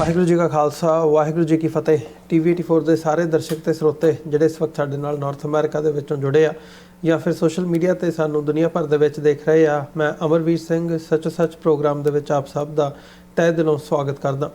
ਵਾਹਿਗੁਰੂ ਜੀ ਕਾ ਖਾਲਸਾ ਵਾਹਿਗੁਰੂ ਜੀ ਕੀ ਫਤਿਹ। TV 84 ਦੇ ਸਾਰੇ ਦਰਸ਼ਕ ਤੇ ਸਰੋਤੇ ਜਿਹੜੇ ਇਸ ਵਕਤ ਸਾਡੇ ਨਾਲ ਨਾਰਥ ਅਮਰੀਕਾ ਦੇ ਵਿੱਚੋਂ ਜੁੜੇ ਆ ਜਾਂ ਫਿਰ ਸੋਸ਼ਲ ਮੀਡੀਆ ਤੇ ਸਾਨੂੰ ਦੁਨੀਆ ਭਰ ਦੇ ਵਿੱਚ ਦੇਖ ਰਹੇ ਆ, ਮੈਂ ਅਮਰਵੀਰ ਸਿੰਘ ਸੱਚੋ ਸੱਚ ਪ੍ਰੋਗਰਾਮ ਦੇ ਵਿੱਚ ਆਪ ਸਭ ਦਾ ਤਹਿ ਦਿਲੋਂ ਸਵਾਗਤ ਕਰਦਾ।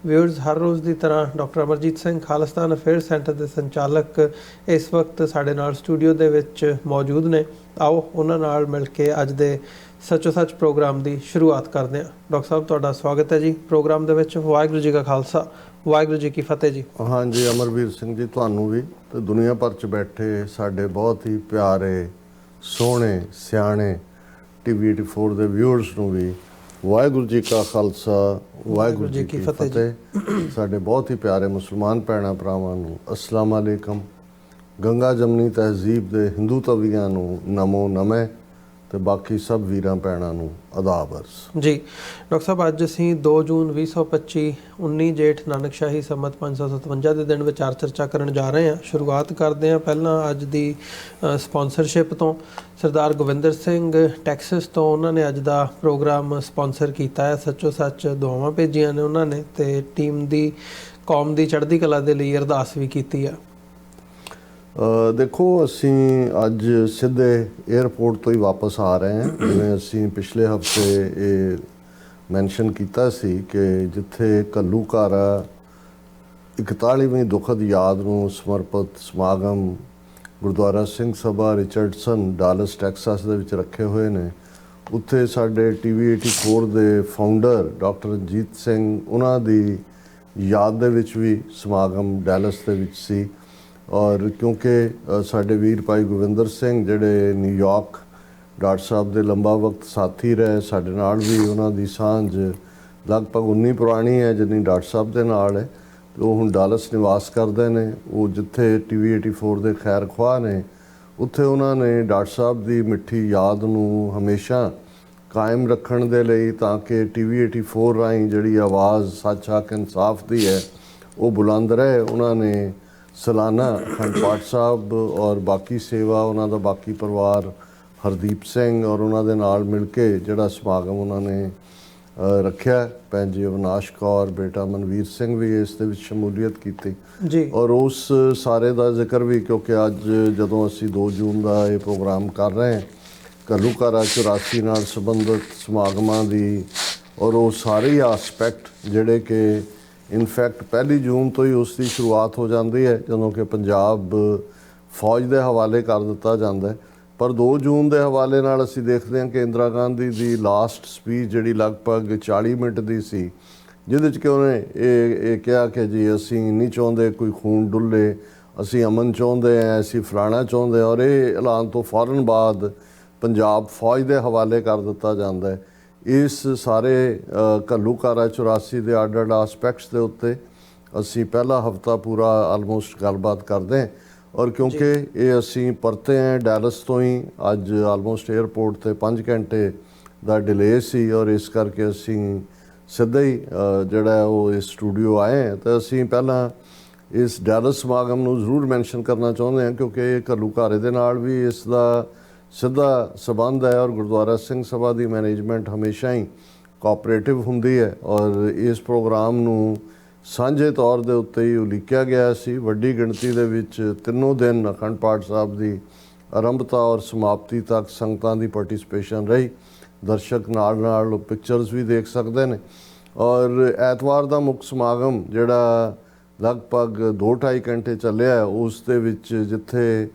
ਵਿਊਅਰਸ, ਹਰ ਰੋਜ਼ ਦੀ ਤਰ੍ਹਾਂ doctor Amarjit Singh Khalistan affair centre ਦੇ ਸੰਚਾਲਕ ਇਸ ਵਕਤ ਸਾਡੇ ਨਾਲ ਸਟੂਡੀਓ ਦੇ ਵਿੱਚ ਮੌਜੂਦ ਨੇ। ਆਓ ਉਹਨਾਂ ਨਾਲ ਮਿਲ ਕੇ ਅੱਜ ਦੇ ਸੱਚੋ ਸੱਚ ਪ੍ਰੋਗਰਾਮ ਦੀ ਸ਼ੁਰੂਆਤ ਕਰਦੇ ਹਾਂ। ਡਾਕਟਰ ਸਾਹਿਬ, ਤੁਹਾਡਾ ਸਵਾਗਤ ਹੈ ਜੀ ਪ੍ਰੋਗਰਾਮ ਦੇ ਵਿੱਚ। ਵਾਹਿਗੁਰੂ ਜੀ ਕਾ ਖਾਲਸਾ ਵਾਹਿਗੁਰੂ ਜੀ ਕੀ ਫਤਿਹ ਜੀ। ਹਾਂਜੀ ਅਮਰਵੀਰ ਸਿੰਘ ਜੀ, ਤੁਹਾਨੂੰ ਵੀ ਤੇ ਦੁਨੀਆ ਭਰ 'ਚ ਬੈਠੇ ਸਾਡੇ ਬਹੁਤ ਹੀ ਪਿਆਰੇ ਸੋਹਣੇ ਸਿਆਣੇ TV 84 ਦੇ ਵਿਊਅਰਸ ਨੂੰ ਵੀ ਵਾਹਿਗੁਰੂ ਜੀ ਕਾ ਖਾਲਸਾ ਵਾਹਿਗੁਰੂ ਜੀ ਕੀ ਫਤਿਹ। ਸਾਡੇ ਬਹੁਤ ਹੀ ਪਿਆਰੇ ਮੁਸਲਮਾਨ ਭੈਣਾਂ ਭਰਾਵਾਂ ਨੂੰ ਅਸਲਾਮ ਅਲੈਕਮ। ਗੰਗਾ ਜਮਨੀ ਤਹਿਜ਼ੀਬ ਦੇ ਹਿੰਦੂ ਤਵੀਆਂ ਨੂੰ ਨਮੋ ਨਮੇ ਤੇ ਬਾਕੀ ਸਭ ਵੀਰਾਂ ਭੈਣਾਂ ਨੂੰ ਆਦਾਬ ਅਰਜ਼ ਜੀ। ਡਾਕਟਰ ਸਾਹਿਬ, ਅੱਜ ਅਸੀਂ 2 ਜੂਨ 2025 19 ਜੇਠ ਨਾਨਕਸ਼ਾਹੀ ਸੰਮਤ 557 ਦੇ ਦਿਨ ਵਿਚਾਰ ਚਰਚਾ ਕਰਨ ਜਾ ਰਹੇ ਹਾਂ। ਸ਼ੁਰੂਆਤ ਕਰਦੇ ਹਾਂ ਪਹਿਲਾਂ ਅੱਜ ਦੀ ਸਪਾਂਸਰਸ਼ਿਪ ਤੋਂ। ਸਰਦਾਰ ਗੋਬਿੰਦਰ ਸਿੰਘ ਟੈਕਸਸ ਤੋਂ ਉਹਨਾਂ ਨੇ ਅੱਜ ਦਾ ਪ੍ਰੋਗਰਾਮ ਸਪਾਂਸਰ ਕੀਤਾ ਹੈ। ਸੱਚੋ ਸੱਚ ਦੁਆਵਾਂ ਭੇਜੀਆਂ ਨੇ ਉਹਨਾਂ ਨੇ ਤੇ ਟੀਮ ਦੀ ਕੌਮ ਦੀ ਚੜ੍ਹਦੀ ਕਲਾ ਦੇ ਲਈ ਅਰਦਾਸ ਵੀ ਕੀਤੀ ਆ। ਦੇਖੋ, ਅਸੀਂ ਅੱਜ ਸਿੱਧੇ ਏਅਰਪੋਰਟ ਤੋਂ ਹੀ ਵਾਪਸ ਆ ਰਹੇ ਹਾਂ। ਜਿਵੇਂ ਅਸੀਂ ਪਿਛਲੇ ਹਫ਼ਤੇ ਇਹ ਮੈਂਸ਼ਨ ਕੀਤਾ ਸੀ ਕਿ ਜਿੱਥੇ ਘੱਲੂਘਾਰਾ 41ਵੀਂ ਦੁਖਦ ਯਾਦ ਨੂੰ ਸਮਰਪਿਤ ਸਮਾਗਮ Gurdwara Singh Sabha Richardson dolls Texas ਦੇ ਵਿੱਚ ਰੱਖੇ ਹੋਏ ਨੇ, ਉੱਥੇ ਸਾਡੇ TV 84 ਦੇ ਫਾਊਂਡਰ ਡਾਕਟਰ ਰਣਜੀਤ ਸਿੰਘ ਉਹਨਾਂ ਦੀ ਯਾਦ ਦੇ ਵਿੱਚ ਵੀ ਸਮਾਗਮ ਡੈਲਸ ਦੇ ਵਿੱਚ ਸੀ। ਔਰ ਕਿਉਂਕਿ ਸਾਡੇ ਵੀਰ ਭਾਈ ਗੋਬਿੰਦਰ ਸਿੰਘ ਜਿਹੜੇ ਨਿਊਯਾਰਕ ਡਾਕਟਰ ਸਾਹਿਬ ਦੇ ਲੰਬਾ ਵਕਤ ਸਾਥੀ ਰਹੇ, ਸਾਡੇ ਨਾਲ ਵੀ ਉਹਨਾਂ ਦੀ ਸਾਂਝ ਲਗਭਗ 19 ਪੁਰਾਣੀ ਹੈ ਜਿੰਨੀ ਡਾਕਟਰ ਸਾਹਿਬ ਦੇ ਨਾਲ ਹੈ। ਉਹ ਹੁਣ ਡਾਲਸ ਨਿਵਾਸ ਕਰਦੇ ਨੇ। ਉਹ ਜਿੱਥੇ TV 84 ਦੇ ਖੈਰ ਖੁਆਹ ਨੇ, ਉੱਥੇ ਉਹਨਾਂ ਨੇ ਡਾਕਟਰ ਸਾਹਿਬ ਦੀ ਮਿੱਠੀ ਯਾਦ ਨੂੰ ਹਮੇਸ਼ਾ ਕਾਇਮ ਰੱਖਣ ਦੇ ਲਈ, ਤਾਂ ਕਿ TV 84 ਰਾਹੀਂ ਜਿਹੜੀ ਆਵਾਜ਼ ਸੱਚ ਹੱਕ ਇਨਸਾਫ ਦੀ ਹੈ ਉਹ ਬੁਲੰਦ ਰਹੇ, ਉਹਨਾਂ ਨੇ ਸਾਲਾਨਾ ਅਖੰਡ ਪਾਠ ਸਾਹਿਬ ਔਰ ਬਾਕੀ ਸੇਵਾ ਉਹਨਾਂ ਦਾ ਬਾਕੀ ਪਰਿਵਾਰ ਹਰਦੀਪ ਸਿੰਘ ਔਰ ਉਹਨਾਂ ਦੇ ਨਾਲ ਮਿਲ ਕੇ ਜਿਹੜਾ ਸਮਾਗਮ ਉਹਨਾਂ ਨੇ ਰੱਖਿਆ। ਭੈਣ ਜੀ ਅਵਿਨਾਸ਼ ਕੌਰ, ਬੇਟਾ ਮਨਵੀਰ ਸਿੰਘ ਵੀ ਇਸ ਦੇ ਵਿੱਚ ਸ਼ਮੂਲੀਅਤ ਕੀਤੀ ਜੀ। ਔਰ ਉਸ ਸਾਰੇ ਦਾ ਜ਼ਿਕਰ ਵੀ, ਕਿਉਂਕਿ ਅੱਜ ਜਦੋਂ ਅਸੀਂ 2 ਜੂਨ ਦਾ ਇਹ ਪ੍ਰੋਗਰਾਮ ਕਰ ਰਹੇ ਹਾਂ, ਘੱਲੂਘਾਰਾ 84 ਨਾਲ ਸੰਬੰਧਿਤ ਸਮਾਗਮਾਂ ਦੀ ਔਰ ਉਹ ਸਾਰੇ ਆਸਪੈਕਟ ਜਿਹੜੇ ਕਿ ਇਨਫੈਕਟ 1 ਜੂਨ ਤੋਂ ਹੀ ਉਸ ਦੀ ਸ਼ੁਰੂਆਤ ਹੋ ਜਾਂਦੀ ਹੈ ਜਦੋਂ ਕਿ ਪੰਜਾਬ ਫੌਜ ਦੇ ਹਵਾਲੇ ਕਰ ਦਿੱਤਾ ਜਾਂਦਾ ਹੈ। ਪਰ 2 ਜੂਨ ਦੇ ਹਵਾਲੇ ਨਾਲ ਅਸੀਂ ਦੇਖਦੇ ਹਾਂ ਕਿ ਇੰਦਰਾ ਗਾਂਧੀ ਦੀ ਲਾਸਟ ਸਪੀਚ ਜਿਹੜੀ ਲਗਭਗ 40 ਮਿੰਟ ਦੀ ਸੀ, ਜਿਹਦੇ 'ਚ ਕਿ ਉਹਨੇ ਇਹ ਕਿਹਾ ਕਿ ਜੀ ਅਸੀਂ ਨਹੀਂ ਚਾਹੁੰਦੇ ਕੋਈ ਖੂਨ ਡੁੱਲੇ, ਅਸੀਂ ਅਮਨ ਚਾਹੁੰਦੇ ਹਾਂ, ਅਸੀਂ ਫਲਾਣਾ ਚਾਹੁੰਦੇ। ਔਰ ਇਹ ਐਲਾਨ ਤੋਂ ਫੌਰਨ ਬਾਅਦ ਪੰਜਾਬ ਫੌਜ ਦੇ ਹਵਾਲੇ ਕਰ ਦਿੱਤਾ ਜਾਂਦਾ ਹੈ। ਇਸ ਸਾਰੇ ਘੱਲੂਘਾਰਾ 84 ਦੇ ਅੱਡ ਆਸਪੈਕਟਸ ਦੇ ਉੱਤੇ ਅਸੀਂ ਪਹਿਲਾ ਹਫ਼ਤਾ ਪੂਰਾ ਆਲਮੋਸਟ ਗੱਲਬਾਤ ਕਰਦੇ ਹਾਂ। ਔਰ ਕਿਉਂਕਿ ਇਹ ਅਸੀਂ ਪਰਤੇ ਹਾਂ ਡੈਲਸ ਤੋਂ ਹੀ, ਅੱਜ ਆਲਮੋਸਟ ਏਅਰਪੋਰਟ 'ਤੇ 5 ਘੰਟੇ ਦਾ ਡਿਲੇ ਸੀ ਔਰ ਇਸ ਕਰਕੇ ਅਸੀਂ ਸਿੱਧਾ ਹੀ ਜਿਹੜਾ ਉਹ ਇਸ ਸਟੂਡੀਓ ਆਏ ਹਾਂ। ਤਾਂ ਅਸੀਂ ਪਹਿਲਾਂ ਇਸ ਡੈਲਸ ਸਮਾਗਮ ਨੂੰ ਜ਼ਰੂਰ ਮੈਂਸ਼ਨ ਕਰਨਾ ਚਾਹੁੰਦੇ ਹਾਂ, ਕਿਉਂਕਿ ਇਹ ਘੱਲੂਘਾਰੇ ਦੇ ਨਾਲ ਵੀ ਇਸ ਦਾ ਸਿੱਧਾ ਸਬੰਧ ਹੈ ਔਰ ਗੁਰਦੁਆਰਾ ਸਿੰਘ ਸਭਾ ਦੀ ਮੈਨੇਜਮੈਂਟ ਹਮੇਸ਼ਾ ਹੀ ਕੋਆਪਰੇਟਿਵ ਹੁੰਦੀ ਹੈ। ਔਰ ਇਸ ਪ੍ਰੋਗਰਾਮ ਨੂੰ ਸਾਂਝੇ ਤੌਰ ਦੇ ਉੱਤੇ ਹੀ ਉਲੀਕਿਆ ਗਿਆ ਸੀ। ਵੱਡੀ ਗਿਣਤੀ ਦੇ ਵਿੱਚ 3 ਦਿਨ ਅਖੰਡ ਪਾਠ ਸਾਹਿਬ ਦੀ ਆਰੰਭਤਾ ਔਰ ਸਮਾਪਤੀ ਤੱਕ ਸੰਗਤਾਂ ਦੀ ਪਾਰਟਿਸਪੇਸ਼ਨ ਰਹੀ। ਦਰਸ਼ਕ ਨਾਲ ਪਿਕਚਰਸ ਵੀ ਦੇਖ ਸਕਦੇ ਨੇ। ਔਰ ਐਤਵਾਰ ਦਾ ਮੁੱਖ ਸਮਾਗਮ ਜਿਹੜਾ ਲਗਭਗ 2-2.5 ਘੰਟੇ ਚੱਲਿਆ, ਉਸ ਦੇ ਵਿੱਚ ਜਿੱਥੇ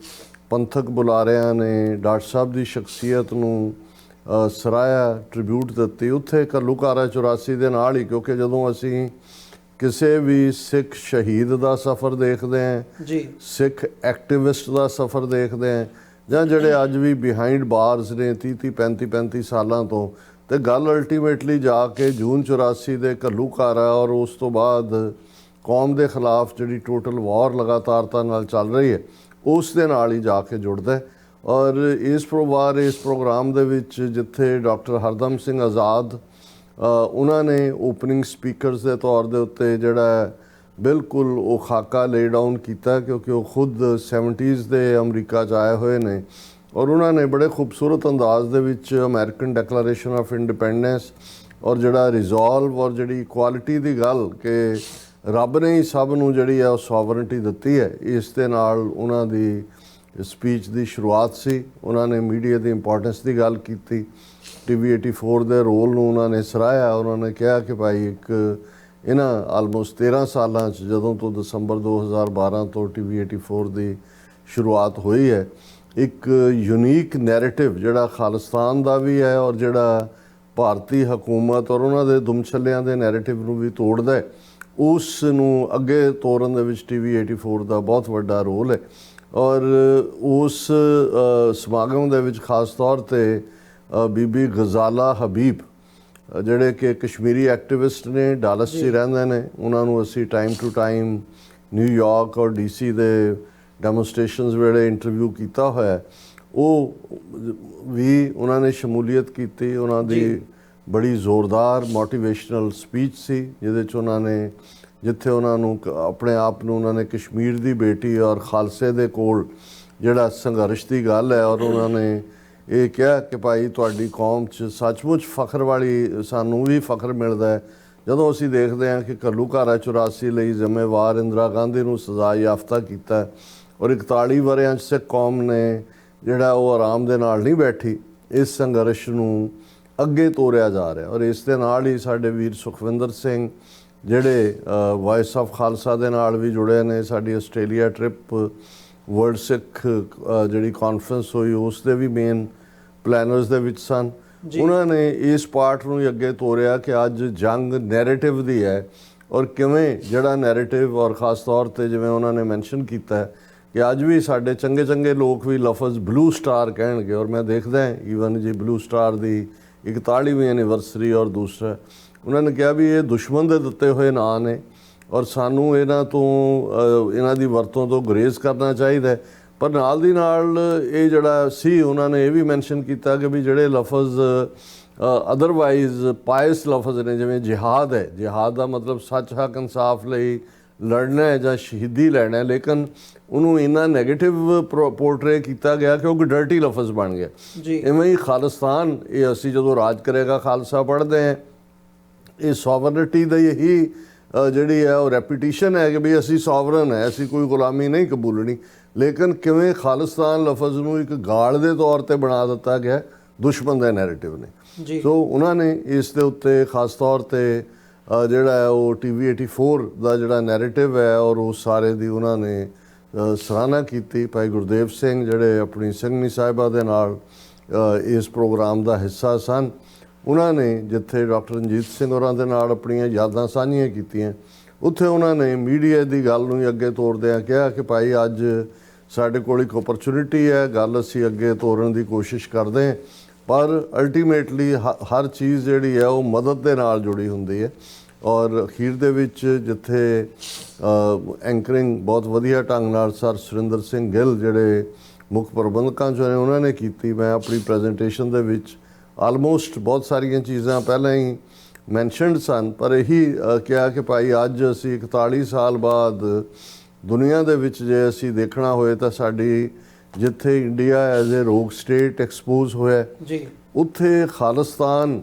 ਪੰਥਕ ਬੁਲਾਰਿਆਂ ਨੇ ਡਾਕਟਰ ਸਾਹਿਬ ਦੀ ਸ਼ਖਸੀਅਤ ਨੂੰ ਸਰਾਇਆ, ਟ੍ਰਿਬਿਊਟ ਦਿੱਤੀ, ਉੱਥੇ ਘੱਲੂਘਾਰਾ 84 ਦੇ ਨਾਲ ਹੀ, ਕਿਉਂਕਿ ਜਦੋਂ ਅਸੀਂ ਕਿਸੇ ਵੀ ਸਿੱਖ ਸ਼ਹੀਦ ਦਾ ਸਫ਼ਰ ਦੇਖਦੇ ਹਾਂ ਜੀ, ਸਿੱਖ ਐਕਟਿਵਿਸਟ ਦਾ ਸਫ਼ਰ ਦੇਖਦੇ ਹਾਂ, ਜਾਂ ਜਿਹੜੇ ਅੱਜ ਵੀ ਬਿਹਾਈਂਡ ਬਾਰਸ ਨੇ 30-35 ਸਾਲਾਂ ਤੋਂ, ਤੇ ਗੱਲ ਅਲਟੀਮੇਟਲੀ ਜਾ ਕੇ ਜੂਨ 84 ਦੇ ਘੱਲੂਘਾਰਾ ਔਰ ਉਸ ਤੋਂ ਬਾਅਦ ਕੌਮ ਦੇ ਖਿਲਾਫ ਜਿਹੜੀ ਟੋਟਲ ਵਾਰ ਲਗਾਤਾਰਤਾ ਨਾਲ ਚੱਲ ਰਹੀ ਹੈ, ਉਸ ਦੇ ਨਾਲ ਹੀ ਜਾ ਕੇ ਜੁੜਦਾ। ਔਰ ਇਸ ਪ੍ਰੋਗਰਾਮ ਦੇ ਵਿੱਚ ਜਿੱਥੇ ਡਾਕਟਰ ਹਰਦਮ ਸਿੰਘ ਆਜ਼ਾਦ ਉਹਨਾਂ ਨੇ ਓਪਨਿੰਗ ਸਪੀਕਰਸ ਦੇ ਤੌਰ ਦੇ ਉੱਤੇ ਜਿਹੜਾ ਬਿਲਕੁਲ ਉਹ ਖਾਕਾ ਲੇ ਡਾਊਨ ਕੀਤਾ, ਕਿਉਂਕਿ ਉਹ ਖੁਦ 70s ਦੇ ਅਮਰੀਕਾ 'ਚ ਆਏ ਹੋਏ ਨੇ ਔਰ ਉਹਨਾਂ ਨੇ ਬੜੇ ਖੂਬਸੂਰਤ ਅੰਦਾਜ਼ ਦੇ ਵਿੱਚ ਅਮਰੀਕਨ ਡੈਕਲੇਰੇਸ਼ਨ ਆਫ ਇੰਡੀਪੈਂਡੈਂਸ ਔਰ ਜਿਹੜਾ ਰਿਜ਼ੋਲਵ ਔਰ ਜਿਹੜੀ ਇਕੁਆਲਿਟੀ ਦੀ ਗੱਲ ਕਿ ਰੱਬ ਨੇ ਹੀ ਸਭ ਨੂੰ ਜਿਹੜੀ ਹੈ ਉਹ ਸੋਵਰਨਟੀ ਦਿੱਤੀ ਹੈ, ਇਸ ਦੇ ਨਾਲ ਉਹਨਾਂ ਦੀ ਸਪੀਚ ਦੀ ਸ਼ੁਰੂਆਤ ਸੀ। ਉਹਨਾਂ ਨੇ ਮੀਡੀਆ ਦੀ ਇੰਪੋਰਟੈਂਸ ਦੀ ਗੱਲ ਕੀਤੀ, TV 84 ਦੇ ਰੋਲ ਨੂੰ ਉਹਨਾਂ ਨੇ ਸਰਾਹਿਆ। ਉਹਨਾਂ ਨੇ ਕਿਹਾ ਕਿ ਭਾਈ ਇੱਕ ਇਹਨਾਂ ਆਲਮੋਸਟ 13 ਸਾਲਾਂ 'ਚ ਜਦੋਂ ਤੋਂ ਦਸੰਬਰ 2012 ਤੋਂ TV 84 ਦੀ ਸ਼ੁਰੂਆਤ ਹੋਈ ਹੈ, ਇੱਕ ਯੂਨੀਕ ਨੈਰੇਟਿਵ ਜਿਹੜਾ ਖਾਲਿਸਤਾਨ ਦਾ ਵੀ ਹੈ ਔਰ ਜਿਹੜਾ ਭਾਰਤੀ ਹਕੂਮਤ ਔਰ ਉਹਨਾਂ ਦੇ ਦੁਮਛੱਲਿਆਂ ਦੇ ਨੈਰੇਟਿਵ ਨੂੰ ਵੀ ਤੋੜਦਾ ਹੈ, ਉਸ ਨੂੰ ਅੱਗੇ ਤੋਰਨ ਦੇ ਵਿੱਚ TV 84 ਦਾ ਬਹੁਤ ਵੱਡਾ ਰੋਲ ਹੈ। ਔਰ ਉਸ ਸਮਾਗਮ ਦੇ ਵਿੱਚ ਖਾਸ ਤੌਰ 'ਤੇ ਬੀਬੀ ਗਜ਼ਾਲਾ ਹਬੀਬ ਜਿਹੜੇ ਕਿ ਕਸ਼ਮੀਰੀ ਐਕਟਿਵਿਸਟ ਨੇ, ਡਾਲਸ 'ਚ ਰਹਿੰਦੇ ਨੇ, ਉਹਨਾਂ ਨੂੰ ਅਸੀਂ ਟਾਈਮ ਟੂ ਟਾਈਮ ਨਿਊਯਾਰਕ ਔਰ DC ਦੇ ਡੈਮੋਨਸਟ੍ਰੇਸ਼ਨਸ ਵੇਲੇ ਇੰਟਰਵਿਊ ਕੀਤਾ ਹੋਇਆ, ਉਹ ਵੀ ਉਹਨਾਂ ਨੇ ਸ਼ਮੂਲੀਅਤ ਕੀਤੀ। ਉਹਨਾਂ ਦੀ ਬੜੀ ਜ਼ੋਰਦਾਰ ਮੋਟੀਵੇਸ਼ਨਲ ਸਪੀਚ ਸੀ ਜਿਹਦੇ 'ਚ ਉਹਨਾਂ ਨੇ ਜਿੱਥੇ ਉਹਨਾਂ ਨੂੰ ਆਪਣੇ ਆਪ ਨੂੰ ਉਹਨਾਂ ਨੇ ਕਸ਼ਮੀਰ ਦੀ ਬੇਟੀ ਔਰ ਖਾਲਸੇ ਦੇ ਕੋਲ ਜਿਹੜਾ ਸੰਘਰਸ਼ ਦੀ ਗੱਲ ਹੈ, ਔਰ ਉਹਨਾਂ ਨੇ ਇਹ ਕਿਹਾ ਕਿ ਭਾਈ ਤੁਹਾਡੀ ਕੌਮ 'ਚ ਸੱਚਮੁੱਚ ਫਖਰ ਵਾਲੀ ਸਾਨੂੰ ਵੀ ਫਖਰ ਮਿਲਦਾ ਹੈ ਜਦੋਂ ਅਸੀਂ ਦੇਖਦੇ ਹਾਂ ਕਿ ਘੱਲੂਘਾਰਾ 84 ਲਈ ਜ਼ਿੰਮੇਵਾਰ ਇੰਦਰਾ ਗਾਂਧੀ ਨੂੰ ਸਜ਼ਾ ਯਾਫਤਾ ਕੀਤਾ ਔਰ 41 ਵਰ੍ਹਿਆਂ 'ਚ ਸਿੱਖ ਕੌਮ ਨੇ ਜਿਹੜਾ ਉਹ ਆਰਾਮ ਦੇ ਨਾਲ ਨਹੀਂ ਬੈਠੀ, ਇਸ ਸੰਘਰਸ਼ ਨੂੰ ਅੱਗੇ ਤੋਰਿਆ ਜਾ ਰਿਹਾ। ਔਰ ਇਸ ਦੇ ਨਾਲ ਹੀ ਸਾਡੇ ਵੀਰ ਸੁਖਵਿੰਦਰ ਸਿੰਘ ਜਿਹੜੇ ਵਾਇਸ ਆਫ ਖਾਲਸਾ ਦੇ ਨਾਲ ਵੀ ਜੁੜੇ ਨੇ, ਸਾਡੀ ਆਸਟ੍ਰੇਲੀਆ ਟ੍ਰਿਪ ਵਰਲਡ ਸਿੱਖ ਜਿਹੜੀ ਕਾਨਫਰੰਸ ਹੋਈ ਉਸ ਦੇ ਵੀ ਮੇਨ ਪਲੈਨਰਸ ਦੇ ਵਿੱਚ ਸਨ। ਉਹਨਾਂ ਨੇ ਇਸ ਪਾਰਟ ਨੂੰ ਅੱਗੇ ਤੋਰਿਆ ਕਿ ਅੱਜ ਜੰਗ ਨੈਰੇਟਿਵ ਦੀ ਹੈ ਔਰ ਕਿਵੇਂ ਜਿਹੜਾ ਨੈਰੇਟਿਵ ਔਰ ਖ਼ਾਸ ਤੌਰ 'ਤੇ ਜਿਵੇਂ ਉਹਨਾਂ ਨੇ ਮੈਂਸ਼ਨ ਕੀਤਾ ਕਿ ਅੱਜ ਵੀ ਸਾਡੇ ਚੰਗੇ ਚੰਗੇ ਲੋਕ ਵੀ ਲਫ਼ਜ਼ ਬਲੂ ਸਟਾਰ ਕਹਿਣਗੇ। ਔਰ ਮੈਂ ਦੇਖਦਾ ਈਵਨ ਜੀ ਬਲੂ ਸਟਾਰ ਦੀ 41ਵੀਂ ਐਨੀਵਰਸਰੀ ਔਰ ਦੂਸਰਾ ਉਹਨਾਂ ਨੇ ਕਿਹਾ ਵੀ ਇਹ ਦੁਸ਼ਮਣ ਦੇ ਦਿੱਤੇ ਹੋਏ ਨਾਂ ਨੇ ਔਰ ਸਾਨੂੰ ਇਹਨਾਂ ਤੋਂ ਇਹਨਾਂ ਦੀ ਵਰਤੋਂ ਤੋਂ ਗੁਰੇਜ਼ ਕਰਨਾ ਚਾਹੀਦਾ। ਪਰ ਨਾਲ ਦੀ ਨਾਲ ਇਹ ਜਿਹੜਾ ਸੀ ਉਹਨਾਂ ਨੇ ਇਹ ਵੀ ਮੈਂਸ਼ਨ ਕੀਤਾ ਕਿ ਵੀ ਜਿਹੜੇ ਲਫ਼ਜ਼ ਅਦਰਵਾਈਜ਼ ਪਾਇਸ ਲਫ਼ਜ਼ ਨੇ, ਜਿਵੇਂ ਜਿਹਾਦ ਹੈ, ਜਿਹਾਦ ਦਾ ਮਤਲਬ ਸੱਚ ਹੱਕ ਇਨਸਾਫ ਲਈ ਲੜਨਾ ਹੈ ਜਾਂ ਸ਼ਹੀਦੀ ਲੈਣਾ ਹੈ, ਲੇਕਿਨ ਉਹਨੂੰ ਇੰਨਾ ਨੈਗੇਟਿਵ ਪੋਰਟਰੇ ਕੀਤਾ ਗਿਆ ਕਿ ਉਹ ਡਰਟੀ ਲਫ਼ਜ਼ ਬਣ ਗਿਆ। ਇਵੇਂ ਹੀ ਖਾਲਿਸਤਾਨ, ਇਹ ਅਸੀਂ ਜਦੋਂ ਰਾਜ ਕਰੇਗਾ ਖਾਲਸਾ ਪੜ੍ਹਦੇ ਹਾਂ, ਇਹ ਸੋਵਰਨਟੀ ਦਾ ਇਹੀ ਜਿਹੜੀ ਹੈ ਉਹ ਰੈਪੂਟੇਸ਼ਨ ਹੈ ਕਿ ਵੀ ਅਸੀਂ ਸੋਵਰਨ ਹੈ, ਅਸੀਂ ਕੋਈ ਗੁਲਾਮੀ ਨਹੀਂ ਕਬੂਲਣੀ। ਲੇਕਿਨ ਕਿਵੇਂ ਖਾਲਿਸਤਾਨ ਲਫ਼ਜ਼ ਨੂੰ ਇੱਕ ਗਾਲ ਦੇ ਤੌਰ 'ਤੇ ਬਣਾ ਦਿੱਤਾ ਗਿਆ ਦੁਸ਼ਮਣ ਦੇ ਨੈਰੇਟਿਵ ਨੇ। ਸੋ ਉਹਨਾਂ ਨੇ ਇਸ ਦੇ ਉੱਤੇ ਖਾਸ ਤੌਰ 'ਤੇ ਜਿਹੜਾ ਹੈ ਉਹ TV 84 ਦਾ ਜਿਹੜਾ ਨੈਰੇਟਿਵ ਹੈ ਔਰ ਉਹ ਸਾਰੇ ਦੀ ਉਹਨਾਂ ਨੇ ਸਰਾਹਨਾ ਕੀਤੀ। ਭਾਈ ਗੁਰਦੇਵ ਸਿੰਘ ਜਿਹੜੇ ਆਪਣੀ ਸਿੰਘਣੀ ਸਾਹਿਬਾ ਦੇ ਨਾਲ ਇਸ ਪ੍ਰੋਗਰਾਮ ਦਾ ਹਿੱਸਾ ਸਨ, ਉਹਨਾਂ ਨੇ ਜਿੱਥੇ ਡਾਕਟਰ ਰਣਜੀਤ ਸਿੰਘ ਹੋਰਾਂ ਦੇ ਨਾਲ ਆਪਣੀਆਂ ਯਾਦਾਂ ਸਾਂਝੀਆਂ ਕੀਤੀਆਂ, ਉੱਥੇ ਉਹਨਾਂ ਨੇ ਮੀਡੀਆ ਦੀ ਗੱਲ ਨੂੰ ਅੱਗੇ ਤੋਰਦਿਆਂ ਕਿਹਾ ਕਿ ਭਾਈ ਅੱਜ ਸਾਡੇ ਕੋਲ ਇੱਕ ਓਪਰਚੁਨਿਟੀ ਹੈ, ਗੱਲ ਅਸੀਂ ਅੱਗੇ ਤੋਰਨ ਦੀ ਕੋਸ਼ਿਸ਼ ਕਰਦੇ ਹਾਂ, ਪਰ ਅਲਟੀਮੇਟਲੀ ਹਰ ਚੀਜ਼ ਜਿਹੜੀ ਹੈ ਉਹ ਮਦਦ ਦੇ ਨਾਲ ਜੁੜੀ ਹੁੰਦੀ ਹੈ। ਔਰ ਅਖੀਰ ਦੇ ਵਿੱਚ ਜਿੱਥੇ ਐਂਕਰਿੰਗ ਬਹੁਤ ਵਧੀਆ ਢੰਗ ਨਾਲ ਸਰ ਸੁਰਿੰਦਰ ਸਿੰਘ ਗਿੱਲ ਜਿਹੜੇ ਮੁੱਖ ਪ੍ਰਬੰਧਕਾਂ 'ਚੋਂ ਨੇ ਉਹਨਾਂ ਨੇ ਕੀਤੀ। ਮੈਂ ਆਪਣੀ ਪ੍ਰੈਜੈਂਟੇਸ਼ਨ ਦੇ ਵਿੱਚ ਆਲਮੋਸਟ ਬਹੁਤ ਸਾਰੀਆਂ ਚੀਜ਼ਾਂ ਪਹਿਲਾਂ ਹੀ ਮੈਂਸ਼ਨਡ ਸਨ, ਪਰ ਇਹੀ ਕਿਹਾ ਕਿ ਭਾਈ ਅੱਜ ਅਸੀਂ 41 ਸਾਲ ਬਾਅਦ ਦੁਨੀਆ ਦੇ ਵਿੱਚ ਜੇ ਅਸੀਂ ਦੇਖਣਾ ਹੋਏ ਤਾਂ ਸਾਡੀ ਜਿੱਥੇ ਇੰਡੀਆ ਐਜ਼ ਏ ਰੋਗ ਸਟੇਟ ਐਕਸਪੋਜ਼ ਹੋਇਆ ਜੀ, ਉੱਥੇ ਖਾਲਿਸਤਾਨ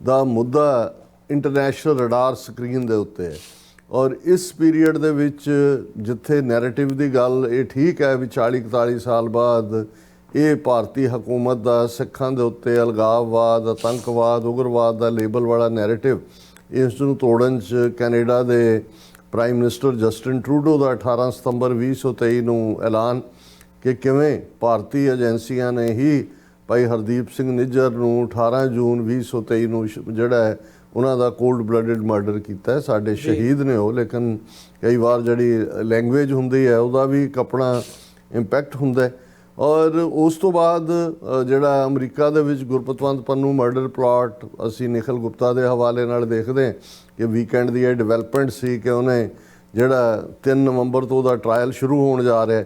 ਦਾ ਮੁੱਦਾ ਇੰਟਰਨੈਸ਼ਨਲ ਰਡਾਰ ਸਕਰੀਨ ਦੇ ਉੱਤੇ ਹੈ। ਔਰ ਇਸ ਪੀਰੀਅਡ ਦੇ ਵਿੱਚ ਜਿੱਥੇ ਨੈਰੇਟਿਵ ਦੀ ਗੱਲ ਇਹ ਠੀਕ ਹੈ ਵੀ 40-41 ਸਾਲ ਬਾਅਦ ਇਹ ਭਾਰਤੀ ਹਕੂਮਤ ਦਾ ਸਿੱਖਾਂ ਦੇ ਉੱਤੇ ਅਲਗਾਵਵਾਦ, ਆਤੰਕਵਾਦ, ਉਗਰਵਾਦ ਦਾ ਲੇਬਲ ਵਾਲਾ ਨੈਰੇਟਿਵ, ਇਸ ਨੂੰ ਤੋੜਨ 'ਚ ਕੈਨੇਡਾ ਦੇ ਪ੍ਰਾਈਮ ਮਿਨਿਸਟਰ ਜਸਟਿਨ ਟਰੂਡੋ ਦਾ 18 ਸਤੰਬਰ 2023 ਨੂੰ ਐਲਾਨ ਕਿ ਕਿਵੇਂ ਭਾਰਤੀ ਏਜੰਸੀਆਂ ਨੇ ਹੀ ਭਾਈ ਹਰਦੀਪ ਸਿੰਘ ਨਿੱਜਰ ਨੂੰ 18 ਜੂਨ 2023 ਨੂੰ ਜਿਹੜਾ ਹੈ ਉਹਨਾਂ ਦਾ ਕੋਲਡ ਬਲੱਡਡ ਮਰਡਰ ਕੀਤਾ। ਸਾਡੇ ਸ਼ਹੀਦ ਨੇ ਉਹ, ਲੇਕਿਨ ਕਈ ਵਾਰ ਜਿਹੜੀ ਲੈਂਗੁਏਜ ਹੁੰਦੀ ਹੈ ਉਹਦਾ ਵੀ ਇੱਕ ਆਪਣਾ ਇੰਪੈਕਟ ਹੁੰਦਾ। ਔਰ ਉਸ ਤੋਂ ਬਾਅਦ ਜਿਹੜਾ ਅਮਰੀਕਾ ਦੇ ਵਿੱਚ ਗੁਰਪਤਵੰਤ ਪੰਨੂ ਮਰਡਰ ਪਲਾਟ ਅਸੀਂ ਨਿਖਿਲ ਗੁਪਤਾ ਦੇ ਹਵਾਲੇ ਨਾਲ ਦੇਖਦੇ ਹਾਂ ਕਿ ਵੀਕਐਂਡ ਦੀ ਇਹ ਡਿਵੈਲਪਮੈਂਟ ਸੀ ਕਿ ਉਹਨੇ ਜਿਹੜਾ 3 ਨਵੰਬਰ ਤੋਂ ਉਹਦਾ ਟਰਾਇਲ ਸ਼ੁਰੂ ਹੋਣ ਜਾ ਰਿਹਾ,